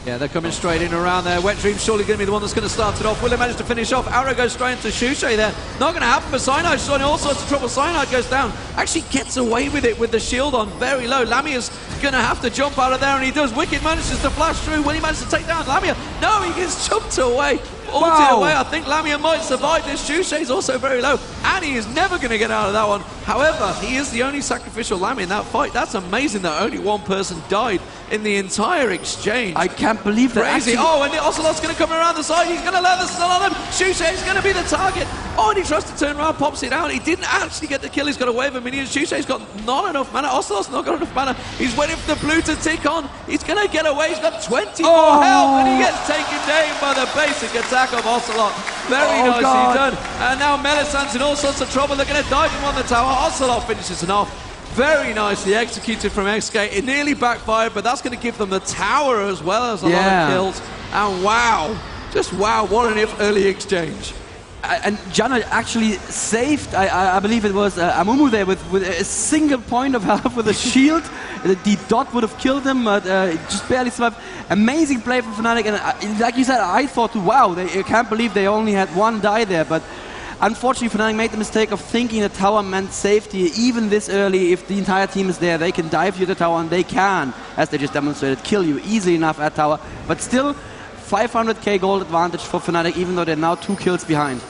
Yeah, they're coming straight in around there. Wet Dream's surely going to be the one that's going to start it off. Will they manage to finish off? Arrow goes straight into Shusha there. Not going to happen for Cyanide. She's in all sorts of trouble. Cyanide goes down. Actually gets away with it with the shield on very low. Lamia's going to have to jump out of there, and he does. Wicked manages to flash through. Will he manage to take down Lamia? No, he gets jumped away. Ulted away. I think Lamia might survive this. Shusha is also very low, and he is never going to get out of that one. However, he is the only sacrificial Lamia in that fight. That's amazing that only one person died in the entire exchange. I can't believe that. Crazy. Oh, and the Ocelot's going to come around the side. He's going to let the stun on him. Shusha is going to be the target. Oh, and he tries to turn around, pops it out. He didn't actually get the kill. He's got a wave of minions. Shusha's got not enough mana. Ocelot's not got enough mana. He's waiting for the blue to tick on. He's going to get away. He's got 24 health, and he gets taken down by the basic attack of Ocelot. Very nicely done. And now Melisand's in all sorts of trouble. They're going to dive him on the tower. Ocelot finishes it off. Very nicely executed from XK. It nearly backfired, but that's going to give them the tower as well as a lot of kills. And wow, just wow, what an early exchange. And Jana actually saved, I believe it was Amumu there with a single point of health with a shield. The dot would have killed him, but just barely survived. Amazing play from Fnatic, and like you said, I thought, wow, I can't believe they only had one die there, but unfortunately Fnatic made the mistake of thinking the tower meant safety. Even this early, if the entire team is there, they can dive you the tower, and they can, as they just demonstrated, kill you easily enough at tower. But still, 500k gold advantage for Fnatic, even though they're now 2 kills behind.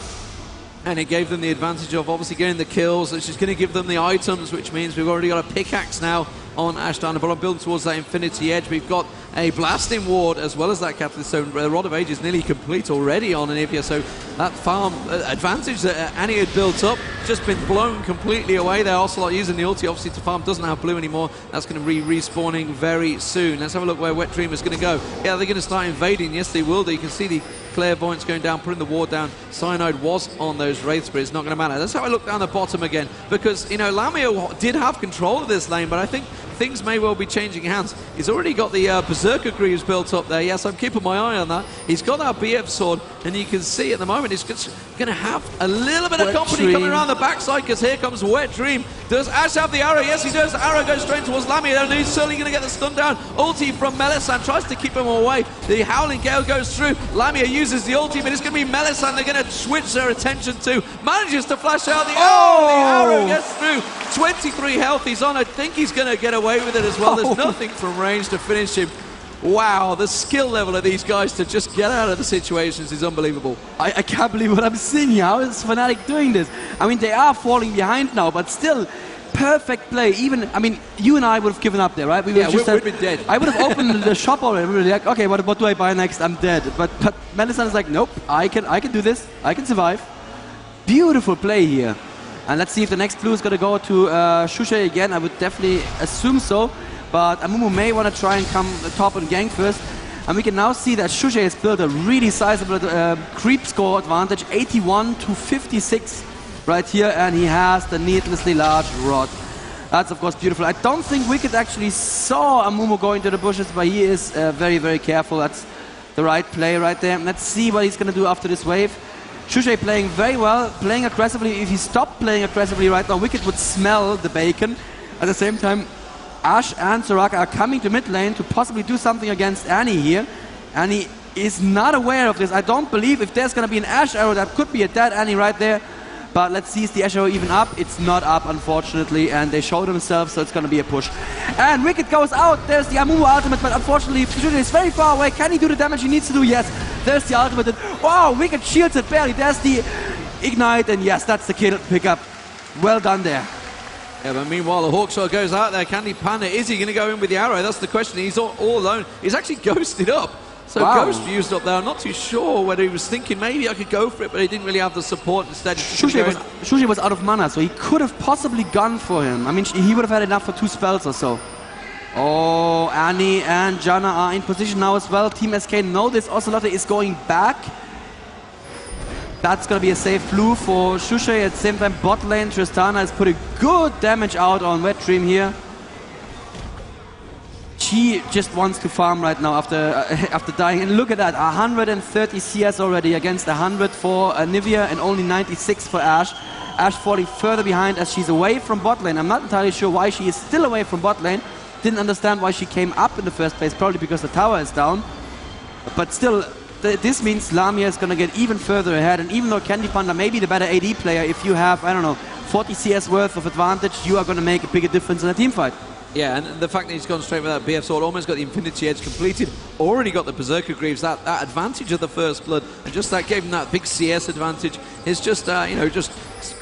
And it gave them the advantage of obviously getting the kills. It's just going to give them the items, which means we've already got a pickaxe now on Ashdown. But I'm building towards that Infinity Edge. We've got a Blasting Ward as well as that Catalyst. So the Rod of Age is nearly complete already on Anivia. So that farm advantage that Annie had built up just been blown completely away there. Ocelot using the ulti obviously to farm. Doesn't have blue anymore. That's going to be respawning very soon. Let's have a look where Wet Dream is going to go. Yeah, they're going to start invading. Yes, they will. You can see the Clairvoyance going down, putting the ward down. Cyanide was on those Wraiths, but it's not going to matter. That's how I look down the bottom again, because, you know, Lamia did have control of this lane, but I think things may well be changing hands. He's already got the Berserker Greaves built up there. Yes, I'm keeping my eye on that. He's got that BF sword, and you can see at the moment he's going to have a little bit of company coming around the backside, because here comes Wet Dream. Does Ash have the arrow? Yes, he does. The arrow goes straight towards Lamia, and he's certainly going to get the stun down. Ulti from Melisand tries to keep him away. The Howling Gale goes through. Lamia uses the ulti, but it's going to be Melisand they're going to switch their attention to. Manages to flash out the arrow. The arrow gets through. 23 health he's on. I think he's going to get away with it as well. There's nothing from range to finish him. Wow, the skill level of these guys to just get out of the situations is unbelievable. I can't believe what I'm seeing here. How is Fnatic doing this? I mean, they are falling behind now, but still, perfect play. Even, I mean, you and I would have given up there, right? We'd been dead. I would have opened the shop already. We were like, okay, what do I buy next? I'm dead. But Melisand is like, nope, I can do this. I can survive. Beautiful play here. And let's see if the next blue is going to go to Shusha again. I would definitely assume so. But Amumu may want to try and come top and gank first. And we can now see that Shusha has built a really sizable creep score advantage, 81 to 56 right here. And he has the needlessly large rod. That's, of course, beautiful. I don't think Wicked actually saw Amumu go into the bushes, but he is very, very careful. That's the right play right there. Let's see what he's going to do after this wave. Shusha playing very well, playing aggressively. If he stopped playing aggressively right now, Wicked would smell the bacon. At the same time, Ash and Soraka are coming to mid lane to possibly do something against Annie here. Annie is not aware of this. I don't believe if there's going to be an Ash arrow, that could be a dead Annie right there. But let's see, is the Ash arrow even up? It's not up, unfortunately, and they show themselves, so it's going to be a push. And Wicked goes out. There's the Amumu ultimate, but unfortunately, Shusha is very far away. Can he do the damage he needs to do? Yes. There's the ultimate. And, wow, Wicked shields it barely. There's the ignite, and yes, that's the kill pickup. Well done there. Yeah, but meanwhile, the Hawkshot goes out there. Candy Panda, is he going to go in with the arrow? That's the question. He's all alone. He's actually ghosted up. So Ghost used up there. I'm not too sure whether he was thinking maybe I could go for it, but he didn't really have the support. Instead, Shushe was out of mana, so he could have possibly gone for him. I mean, he would have had enough for 2 spells or so. Oh, Annie and Jana are in position now as well. Team SK know this. Ocelote is going back. That's going to be a safe blue for Shushe. At the same time, bot lane, Tristana is putting good damage out on Wet Dream here. She just wants to farm right now after dying. And look at that, 130 CS already against 100 for Nivea and only 96 for Ashe. Ashe falling further behind as she's away from bot lane. I'm not entirely sure why she is still away from bot lane. Didn't understand why she came up in the first place, probably because the tower is down. But still, this means Lamia is going to get even further ahead. And even though Candy Panda may be the better AD player, if you have, I don't know, 40 CS worth of advantage, you are going to make a bigger difference in a team fight. Yeah, and the fact that he's gone straight with that BF sword, almost got the Infinity Edge completed, already got the Berserker Greaves, that advantage of the First Blood, and just that gave him that big CS advantage. It's just, you know, just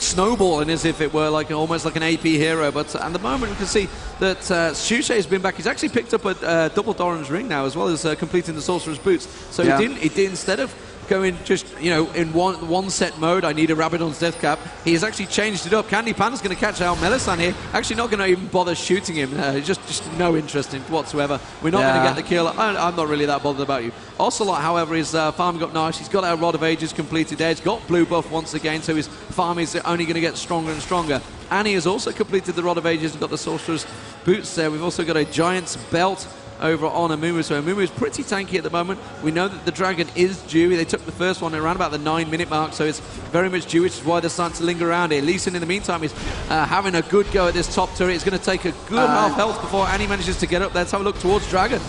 snowballing as if it were like almost like an AP hero. But at the moment, we can see that Shushe has been back. He's actually picked up a double Doran's Ring now, as well as completing the Sorcerer's Boots. So he did instead of going just, you know, in one set mode, I need a Rabadon's Death Cap. He has actually changed it up. Candy Panda's going to catch out Melisande here. Actually not going to even bother shooting him. Just no interest in whatsoever. We're not going to get the kill. I'm not really that bothered about you. Ocelot, however, is farming up nice. He's got our Rod of Ages completed there. He's got blue buff once again, so his farm is only going to get stronger and stronger. Annie has also completed the Rod of Ages and got the Sorcerer's Boots there. We've also got a Giant's Belt over on Amumu. So Amumu is pretty tanky at the moment. We know that the Dragon is due. They took the first one around about the 9-minute mark, so it's very much due, which is why they're starting to linger around here. Lee Sin, in the meantime, is having a good go at this top turret. It's going to take a good half health before Annie manages to get up. Let's have a look towards Dragon.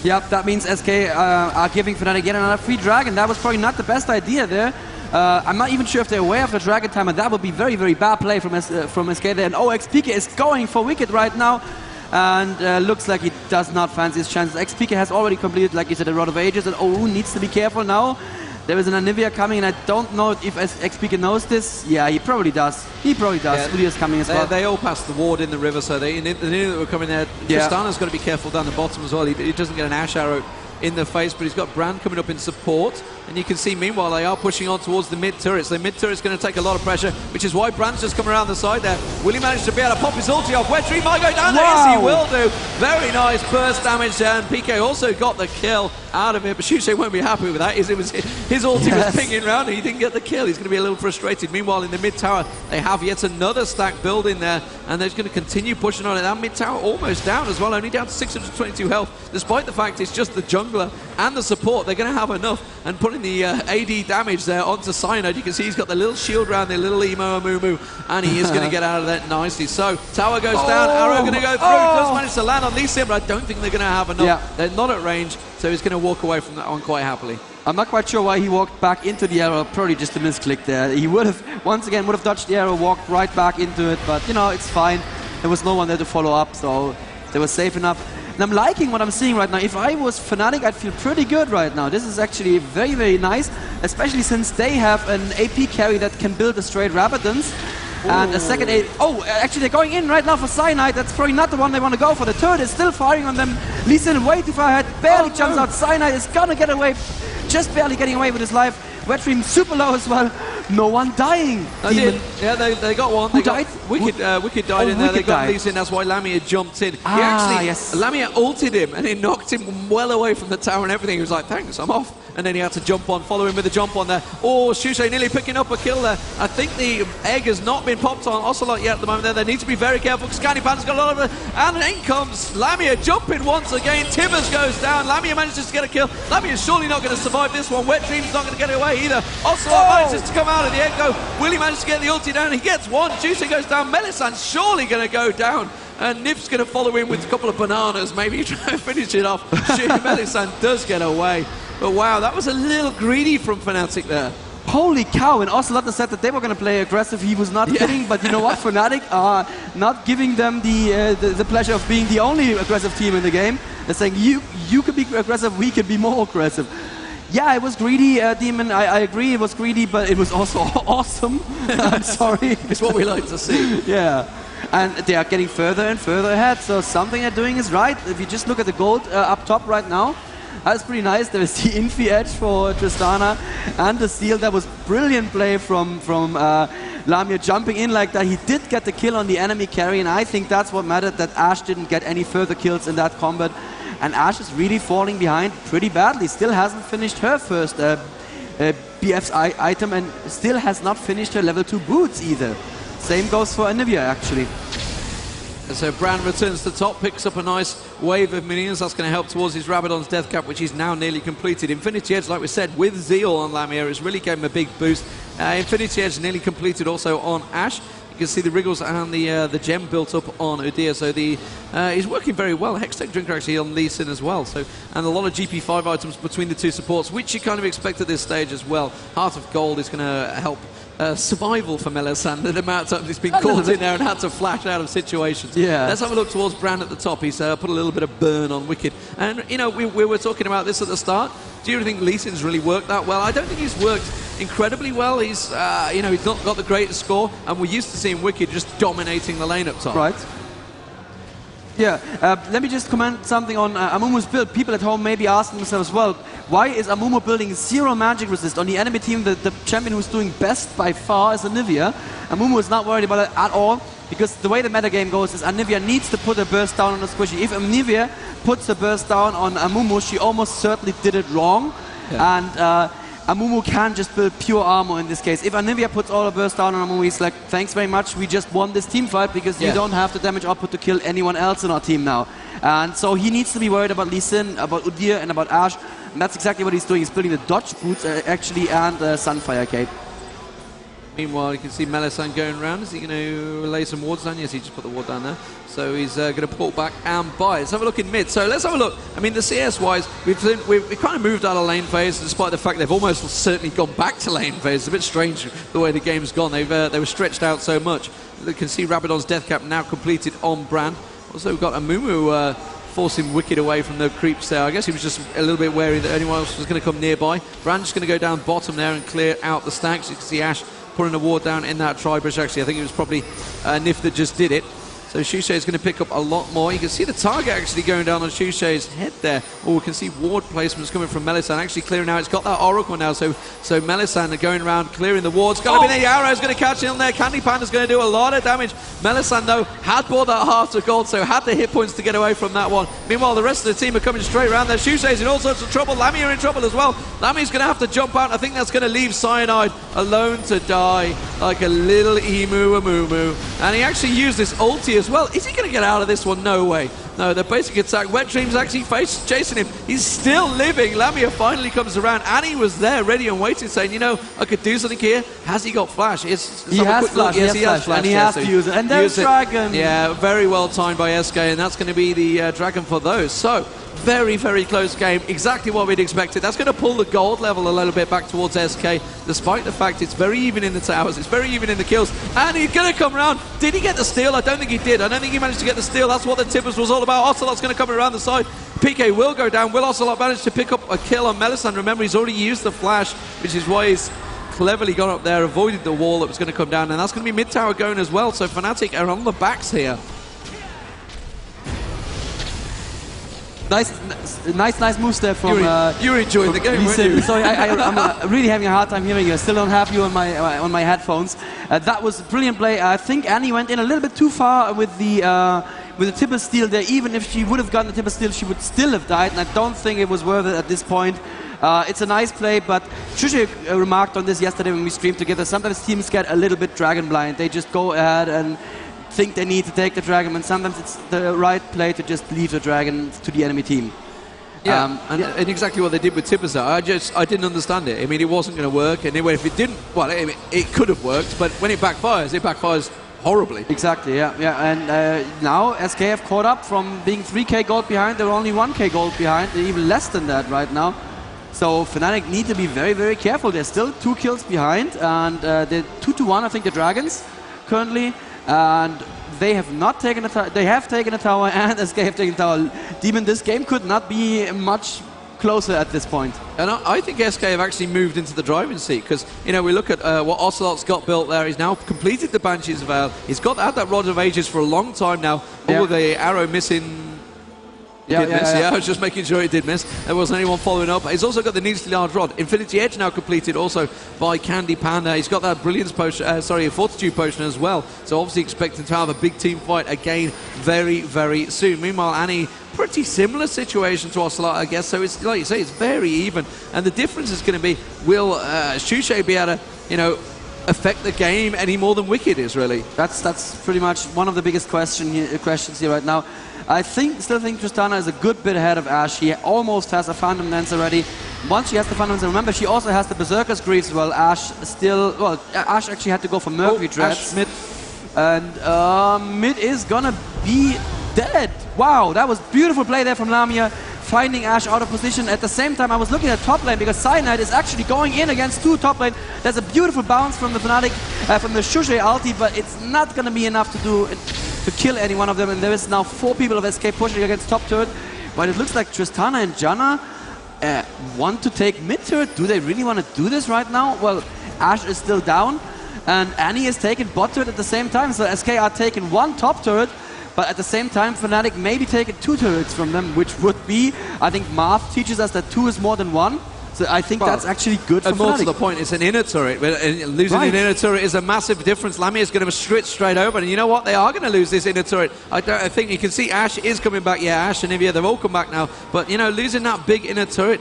Yep, that means SK are giving Fnatic yet another free Dragon. That was probably not the best idea there. I'm not even sure if they're aware of the Dragon Timer. That would be very, very bad play from SK there. And XPK is going for Wicked right now. And looks like he does not fancy his chances. XPK has already completed, like you said, a Rod of Ages, and needs to be careful now. There is an Anivia coming, and I don't know if XPK knows this. Yeah, he probably does. He probably does. Yeah, Ulia's coming as well. They all passed the ward in the river, so they knew that we're coming there. Tristana's got to be careful down the bottom as well. He doesn't get an Ashe arrow in the face, but he's got Brand coming up in support. And you can see, meanwhile, they are pushing on towards the mid-turrets. The mid-turret's going to take a lot of pressure, which is why Brand's just come around the side there. Will he manage to be able to pop his ulti off? Wet Dream might go down there. Yes, he will do. Very nice burst damage there, and PK also got the kill out of it, but Shushe won't be happy with that. His ulti was pinging around, and he didn't get the kill. He's going to be a little frustrated. Meanwhile, in the mid-tower, they have yet another stack building there, and they're going to continue pushing on it. That mid-tower almost down as well, only down to 622 health, despite the fact it's just the jungler and the support. They're going to have enough, and putting the AD damage there onto Cyanide. You can see he's got the little shield around the little emo Amumu, and he is going to get out of that nicely. So, tower goes down, arrow going to go through. Does manage to land on Lee Sin, but I don't think they're going to have enough. Yeah. They're not at range, so he's going to walk away from that one quite happily. I'm not quite sure why he walked back into the arrow, probably just a misclick there. He would have, once again, dodged the arrow, walked right back into it, but, you know, it's fine. There was no one there to follow up, so they were safe enough. And I'm liking what I'm seeing right now. If I was Fnatic, I'd feel pretty good right now. This is actually very, very nice, especially since they have an AP carry that can build a straight Rabadons. And a second AD. Actually, they're going in right now for Cyanide. That's probably not the one they want to go for. The turret is still firing on them. Lee Sin way too far ahead. Barely jumps out. Cyanide is gonna get away. Just barely getting away with his life. Wet Dream super low as well. No one dying. Yeah, they got one. Who died? Wicked died in there. They got Lee Sin. That's why Lamia jumped in. Lamia ulted him, and it knocked him well away from the tower and everything. He was like, thanks, I'm off. And then he had to jump on, follow him with a jump on there. Shushe nearly picking up a kill there. I think the egg has not been popped on Ocelot yet at the moment there. They need to be very careful because Candy Panda's got a lot of it. And in comes Lamia jumping once again. Tibbers goes down. Lamia manages to get a kill. Lamia's surely not going to survive this one. Wet Dream's not going to get away either. Ocelot manages to come out of the echo. Willie manages to get the ulti down. He gets one. Juicy goes down. Melisand's surely going to go down. And Nif's going to follow in with a couple of bananas. Maybe try and finish it off. Melisand does get away. But wow, that was a little greedy from Fnatic there. Holy cow, and Ocelot said that they were going to play aggressive. He was not kidding, but you know what? Fnatic are not giving them the pleasure of being the only aggressive team in the game. They're saying, you can be aggressive, we can be more aggressive. Yeah, it was greedy, Demon. I agree it was greedy, but it was also awesome. I'm sorry. It's what we like to see. Yeah. and they are getting further and further ahead. So something they're doing is right. If you just look at the gold up top right now, that's pretty nice. There is the Infi edge for Tristana and the steal. That was brilliant play from Lamia jumping in like that. He did get the kill on the enemy carry, and I think that's what mattered, that Ashe didn't get any further kills in that combat. And Ashe is really falling behind pretty badly. Still hasn't finished her first BF's item, and still has not finished her level 2 boots either. Same goes for Anivia, actually. So Brand returns to top, picks up a nice wave of minions. That's going to help towards his Rabadon's death cap, which is now nearly completed. Infinity Edge, like we said, with Zeal on Lamia, has really gave him a big boost. Infinity Edge nearly completed also on Ashe. You can see the wriggles and the gem built up on Udyr. So he's working very well. Hextech Drinker actually on Lee Sin as well. So, and a lot of GP5 items between the two supports, which you kind of expect at this stage as well. Heart of Gold is going to help survival for Melisande. The amount of times he's been caught in there and had to flash out of situations. Yeah. Let's have a look towards Brand at the top. He's put a little bit of burn on Wicked. And, you know, we were talking about this at the start. Do you think Lee Sin's really worked that well? I don't think he's worked incredibly well. He's, you know, he's not got the greatest score, and we're used to seeing Wicked just dominating the lane up top. Right. Yeah, let me just comment something on Amumu's build. People at home may be asking themselves, well, why is Amumu building 0 magic resist? On the enemy team, the champion who's doing best by far is Anivia. Amumu is not worried about it at all, because the way the metagame goes is Anivia needs to put a burst down on a squishy. If Anivia puts a burst down on Amumu, she almost certainly did it wrong. Yeah. And Amumu can just build pure armor in this case. If Anivia puts all the burst down on Amumu, he's like, thanks very much, we just won this team fight because you don't have the damage output to kill anyone else in our team now. And so he needs to be worried about Lee Sin, about Udyr, and about Ashe. And that's exactly what he's doing. He's building the dodge boots, actually, and the Sunfire cape. Meanwhile, you can see Melisande going around. Is he going to lay some wards down? Yes, he just put the ward down there. So he's going to pull back and buy. Let's have a look in mid. So let's have a look. I mean, the CS-wise, we've kind of moved out of lane phase, despite the fact they've almost certainly gone back to lane phase. It's a bit strange the way the game's gone. They were stretched out so much. You can see Rabadon's death cap now completed on Brand. Also, we've got Amumu forcing Wicked away from the creeps there. I guess he was just a little bit wary that anyone else was going to come nearby. Brand just going to go down bottom there and clear out the stacks. You can see Ashe putting a ward down in that tri-bridge. Actually, I think it was probably Nif that just did it. So Shushay is going to pick up a lot more. You can see the target actually going down on Shushay's head there. Oh, we can see ward placements coming from Melisande, actually clearing out. It's got that Oracle now, so Melisande going around clearing the wards. Got to be the arrow's going to catch in there. Candy Panda's going to do a lot of damage. Melisande, though, had bought that Heart of Gold, so had the hit points to get away from that one. Meanwhile, the rest of the team are coming straight around there. Shushay's in all sorts of trouble. Lamia in trouble as well. Lamia's going to have to jump out. I think that's going to leave Cyanide alone to die like a little emu Amumu. And he actually used this ulti as well. Is he going to get out of this one? No way. No, the basic attack. Wet Dream's actually chasing him. He's still living. Lamia finally comes around. Annie was there, ready and waiting, saying, you know, I could do something here. Has he got flash? He has flash. Yes, he has flash. And he has to use it. And there's Dragon. Yeah, very well timed by SK, and that's going to be the Dragon for those. So, very, very close game. Exactly what we'd expected. That's going to pull the gold level a little bit back towards SK, despite the fact it's very even in the towers. It's very even in the kills. And he's going to come around. Did he get the steal? I don't think he did. I don't think he managed to get the steal. That's what the Tippers was all about. Ocelot's going to come around the side. PK will go down. Will Ocelot manage to pick up a kill on Melisande? Remember, he's already used the flash, which is why he's cleverly gone up there, avoided the wall that was going to come down. And that's going to be mid-tower going as well. So Fnatic are on the backs here. Nice moves there from. You're enjoying the game, weren't you? Sorry, I'm really having a hard time hearing you. I still don't have you on my headphones. That was a brilliant play. I think Annie went in a little bit too far with the Tipper steal there. Even if she would have gotten the Tipper steal, she would still have died. And I don't think it was worth it at this point. It's a nice play, but Shushay remarked on this yesterday when we streamed together. Sometimes teams get a little bit dragon blind. They just go ahead and think they need to take the dragon, and sometimes it's the right play to just leave the dragon to the enemy team. Yeah, and exactly what they did with Tippers. I didn't understand it. I mean, it wasn't going to work, and anyway, if it didn't, well, I mean, it could have worked, but when it backfires horribly. Exactly, yeah. And now SK have caught up from being 3k gold behind. They're only 1k gold behind. They're even less than that right now. So Fnatic need to be very, very careful. They're still 2 kills behind, and they're 2-1, I think, the Dragons currently. And they have not taken a tower. They have taken a tower, and SK have taken a tower. Demon, this game could not be much closer at this point. And I think SK have actually moved into the driving seat because, you know, we look at what Ocelot's got built there. He's now completed the Banshee's Veil. He's had that Rod of Ages for a long time now. Yeah. Oh, the arrow missing. I was just making sure he did miss. There wasn't anyone following up. He's also got the needlessly large rod. Infinity Edge now completed also by Candy Panda. He's got that Brilliance potion, a Fortitude potion as well. So obviously expecting to have a big team fight again very, very soon. Meanwhile, Annie, pretty similar situation to Ocelot, I guess. So it's like you say, it's very even. And the difference is going to be, will Shushay be able to, you know, affect the game any more than Wicked is, really? That's pretty much one of the biggest questions here right now. I still think Tristana is a good bit ahead of Ash. She almost has a Phantom Dance already. Once she has the Phantom Dance, remember she also has the Berserker's Greaves as well. Ash actually had to go for Mercury Dreads. Ash mid. And mid is gonna be dead. Wow, that was beautiful play there from Lamia, finding Ash out of position. At the same time, I was looking at top lane because Cyanide is actually going in against 2 top lane. There's a beautiful bounce from the Fnatic, from the Shushay ulti, but it's not gonna be enough to kill any one of them, and there is now 4 people of SK pushing against top turret, but it looks like Tristana and Janna want to take mid turret. Do they really want to do this right now? Well, Ash is still down, and Annie is taking bot turret at the same time, so SK are taking 1 top turret, but at the same time Fnatic may be taking 2 turrets from them, which would be, I think math teaches us that 2 is more than 1. So I think that's actually good for Fnatic. And more to the point, it's an inner turret. Losing an inner turret is a massive difference. Lamia is going to switch straight over, and you know what? They are going to lose this inner turret. I think you can see Ash is coming back. Yeah, Ash and Ivia, they've all come back now. But, you know, losing that big inner turret,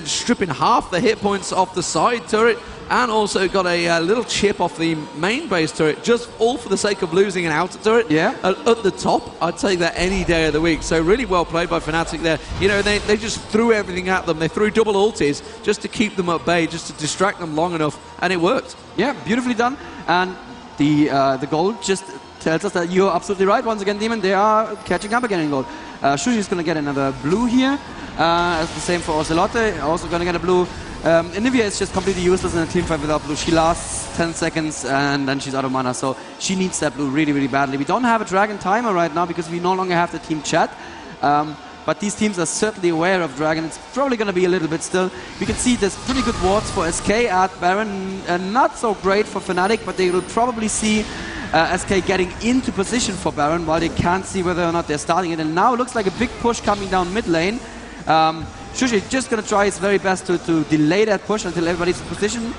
stripping half the hit points off the side turret, and also got a little chip off the main base turret, just all for the sake of losing an outer turret. Yeah. At the top, I'd take that any day of the week. So really well played by Fnatic there. You know, they just threw everything at them. They threw double ultis just to keep them at bay, just to distract them long enough, and it worked. Yeah, beautifully done. And the goal just tells us that you're absolutely right. Once again, Demon, they are catching up again in gold. Shushay is going to get another blue here. As the same for Ocelote, also going to get a blue. Nivea is just completely useless in a team fight without blue. She lasts 10 seconds and then she's out of mana, so she needs that blue really, really badly. We don't have a Dragon timer right now because we no longer have the team chat. But these teams are certainly aware of Dragon. It's probably going to be a little bit still. We can see there's pretty good wards for SK at Baron. Not so great for Fnatic, but they will probably see SK getting into position for Baron while they can't see whether or not they're starting it. And now it looks like a big push coming down mid lane. Shushay just going to try his very best to delay that push until everybody's in position.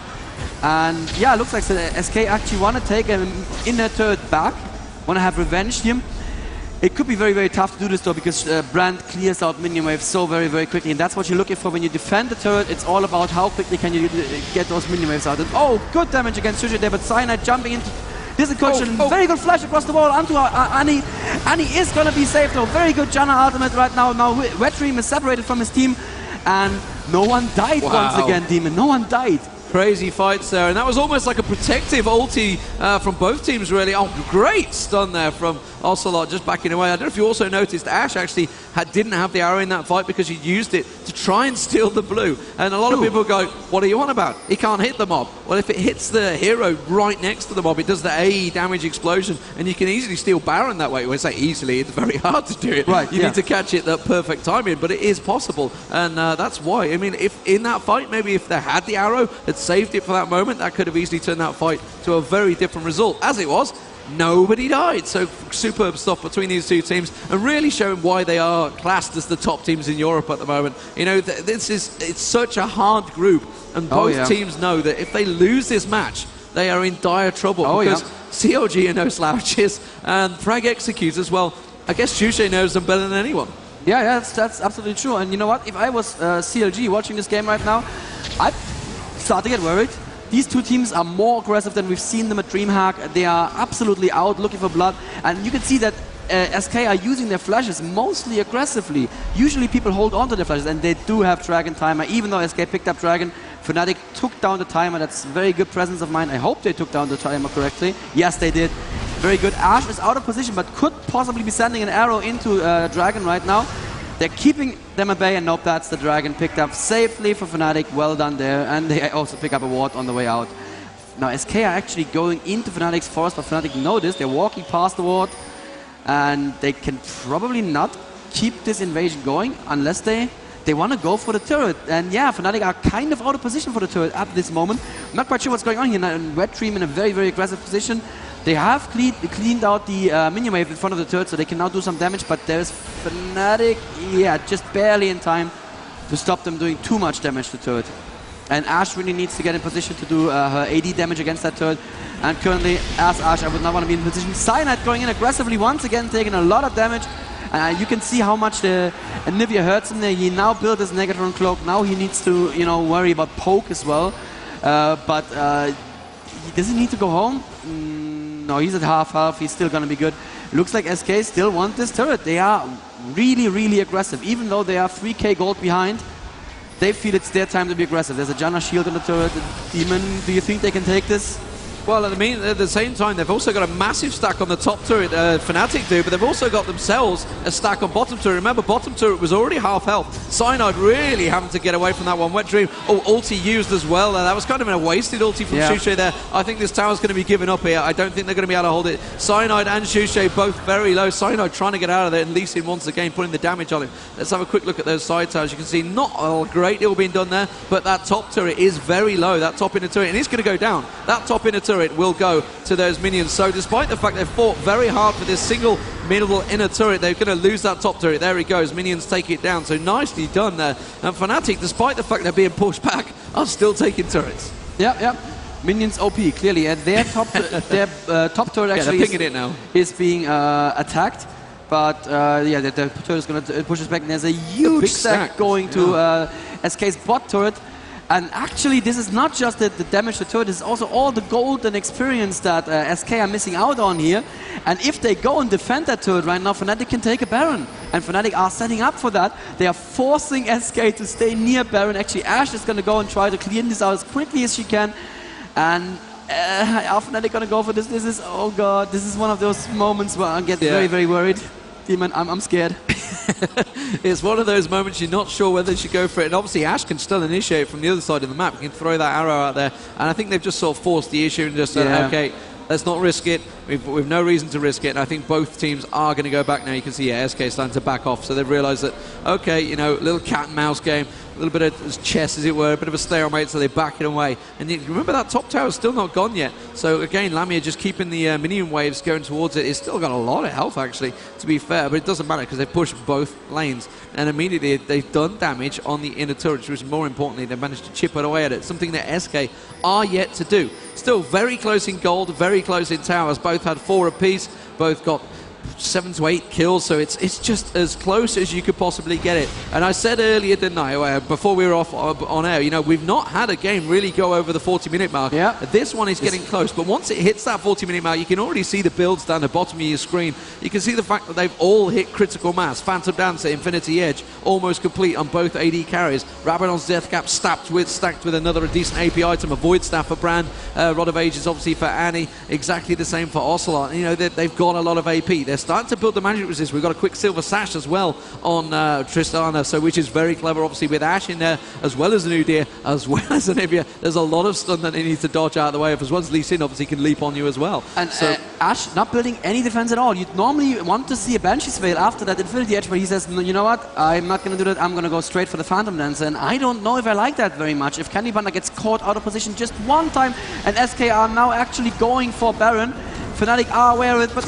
And yeah, it looks like SK actually want to take an inner turret back, want to have revenge here. It could be very, very tough to do this though, because Brand clears out minion waves so very, very quickly, and that's what you're looking for when you defend the turret. It's all about how quickly can you get those minion waves out. And oh, good damage against Shushay there, but Cyanide jumping into this incursion. Very good flash across the wall onto Annie. Annie is going to be safe though. Very good Janna ultimate right now. Now Wet Dream is separated from his team, and no one died once again, Demon. No one died. Crazy fights there, and that was almost like a protective ulti from both teams, really. Oh, great stun there from Ocelot, just backing away. I don't know if you also noticed Ash actually didn't have the arrow in that fight because he used it to try and steal the blue. And a lot of people go, what are you on about? He can't hit the mob. Well, if it hits the hero right next to the mob, it does the AE damage explosion, and you can easily steal Baron that way. When I say easily, it's very hard to do it. Right, you need to catch it that perfect timing, but it is possible, and that's why. I mean, if in that fight, maybe if they had the arrow, had saved it for that moment, that could have easily turned that fight to a very different result. As it was, nobody died. So superb stuff between these two teams, and really showing why they are classed as the top teams in Europe at the moment. You know, it's such a hard group, and both teams know that if they lose this match, they are in dire trouble, because CLG are no slouches, and Frag Executes as well. I guess Shushay knows them better than anyone. Yeah, that's absolutely true. And you know what? If I was CLG watching this game right now, I'd start to get worried. These two teams are more aggressive than we've seen them at DreamHack. They are absolutely out looking for blood. And you can see that SK are using their flashes mostly aggressively. Usually people hold on to their flashes, and they do have Dragon timer. Even though SK picked up Dragon, Fnatic took down the timer. That's very good presence of mind. I hope they took down the timer correctly. Yes, they did. Very good. Ash is out of position, but could possibly be sending an arrow into Dragon right now. They're keeping them at bay, and nope, that's the Dragon picked up safely for Fnatic. Well done there. And they also pick up a ward on the way out. Now SK are actually going into Fnatic's forest, but Fnatic know this. They're walking past the ward, and they can probably not keep this invasion going unless they they want to go for the turret. And yeah, Fnatic are kind of out of position for the turret at this moment. I'm not quite sure what's going on here. Now, Red Dream in a very, very aggressive position. They have cleaned out the minion wave in front of the turret, so they can now do some damage, but there's Fnatic, yeah, just barely in time to stop them doing too much damage to turret. And Ashe really needs to get in position to do her AD damage against that turret. And currently, as Ashe, I would not want to be in position. Cyanide going in aggressively, once again taking a lot of damage. You can see how much the Nivea hurts him there. He now built his Negatron cloak. Now he needs to, you know, worry about poke as well. But does he need to go home? No, he's at half health. He's still going to be good. Looks like SK still want this turret. They are really, really aggressive. Even though they are 3k gold behind, they feel it's their time to be aggressive. There's a Janna shield on the turret. Demon, do you think they can take this? Well, at the same time, they've also got a massive stack on the top turret, Fnatic do, but they've also got themselves a stack on bottom turret. Remember, bottom turret was already half health. Cyanide really having to get away from that one. Wet Dream, ulti used as well. That was kind of a wasted ulti from Shushay there. I think this tower's going to be given up here. I don't think they're going to be able to hold it. Cyanide and Shushay both very low. Cyanide trying to get out of there, and Lee Sin once again putting the damage on him. Let's have a quick look at those side towers. You can see not a great deal being done there, but that top turret is very low, that top inner turret, and it's going to go down. That top inner turret will go to those minions. So despite the fact they've fought very hard for this single middle inner turret, they're going to lose that top turret. There he goes. Minions take it down. So nicely done there. And Fnatic, despite the fact they're being pushed back, are still taking turrets. Yeah. Minions OP, clearly. Their top turret actually is being attacked. But yeah, the turret is going to push us back. And there's a huge stack going to SK's bot turret. And actually, this is not just the damage to turret, it's also all the gold and experience that SK are missing out on here. And if they go and defend that turret right now, Fnatic can take a Baron. And Fnatic are setting up for that. They are forcing SK to stay near Baron. Actually, Ashe is going to go and try to clean this out as quickly as she can. And are Fnatic going to go for this? This is, oh god, this is one of those moments where I get very, very worried. Demon, I'm scared. It's one of those moments you're not sure whether you should go for it. And obviously Ashe can still initiate from the other side of the map. You can throw that arrow out there. And I think they've just sort of forced the issue and just said, okay, let's not risk it. We've no reason to risk it. And I think both teams are going to go back now. You can see, SK starting to back off. So they've realized that, okay, you know, little cat and mouse game, a little bit of chess, as it were, a bit of a stalemate, so they back it away. And you remember that top tower is still not gone yet. So again, Lamia just keeping the minion waves going towards it. It's still got a lot of health, actually, to be fair, but it doesn't matter because they've pushed both lanes. And immediately they've done damage on the inner turret, which more importantly, they've managed to chip away at it, something that SK are yet to do. Still very close in gold, very close in towers. Both had 4 apiece, both got 7 to 8 kills, so it's just as close as you could possibly get it. And I said earlier, didn't I, before we were off on air, you know, we've not had a game really go over the 40-minute mark. Yeah. This one is getting close, but once it hits that 40-minute mark, you can already see the builds down the bottom of your screen. You can see the fact that they've all hit critical mass. Phantom Dancer, Infinity Edge, almost complete on both AD carries. Rabadon's Death Cap stacked with another decent AP item, a Void Staff for Brand, Rod of Ages obviously for Annie, exactly the same for Ocelot. You know, they've got a lot of AP. They're starting to build the magic resist. We've got a Quicksilver Sash as well on Tristana, so which is very clever, obviously, with Ashe in there, as well as the Nudia, as well as Anivia. There's a lot of stun that he needs to dodge out of the way of, as well as Lee Sin obviously can leap on you as well. And so Ashe not building any defense at all. You'd normally want to see a Banshee's Veil after that Infinity Edge, but he says, you know what, I'm not going to do that, I'm going to go straight for the Phantom Dancer, and I don't know if I like that very much. If Candy Panda gets caught out of position just one time, and SK are now actually going for Baron, Fnatic are aware of it, but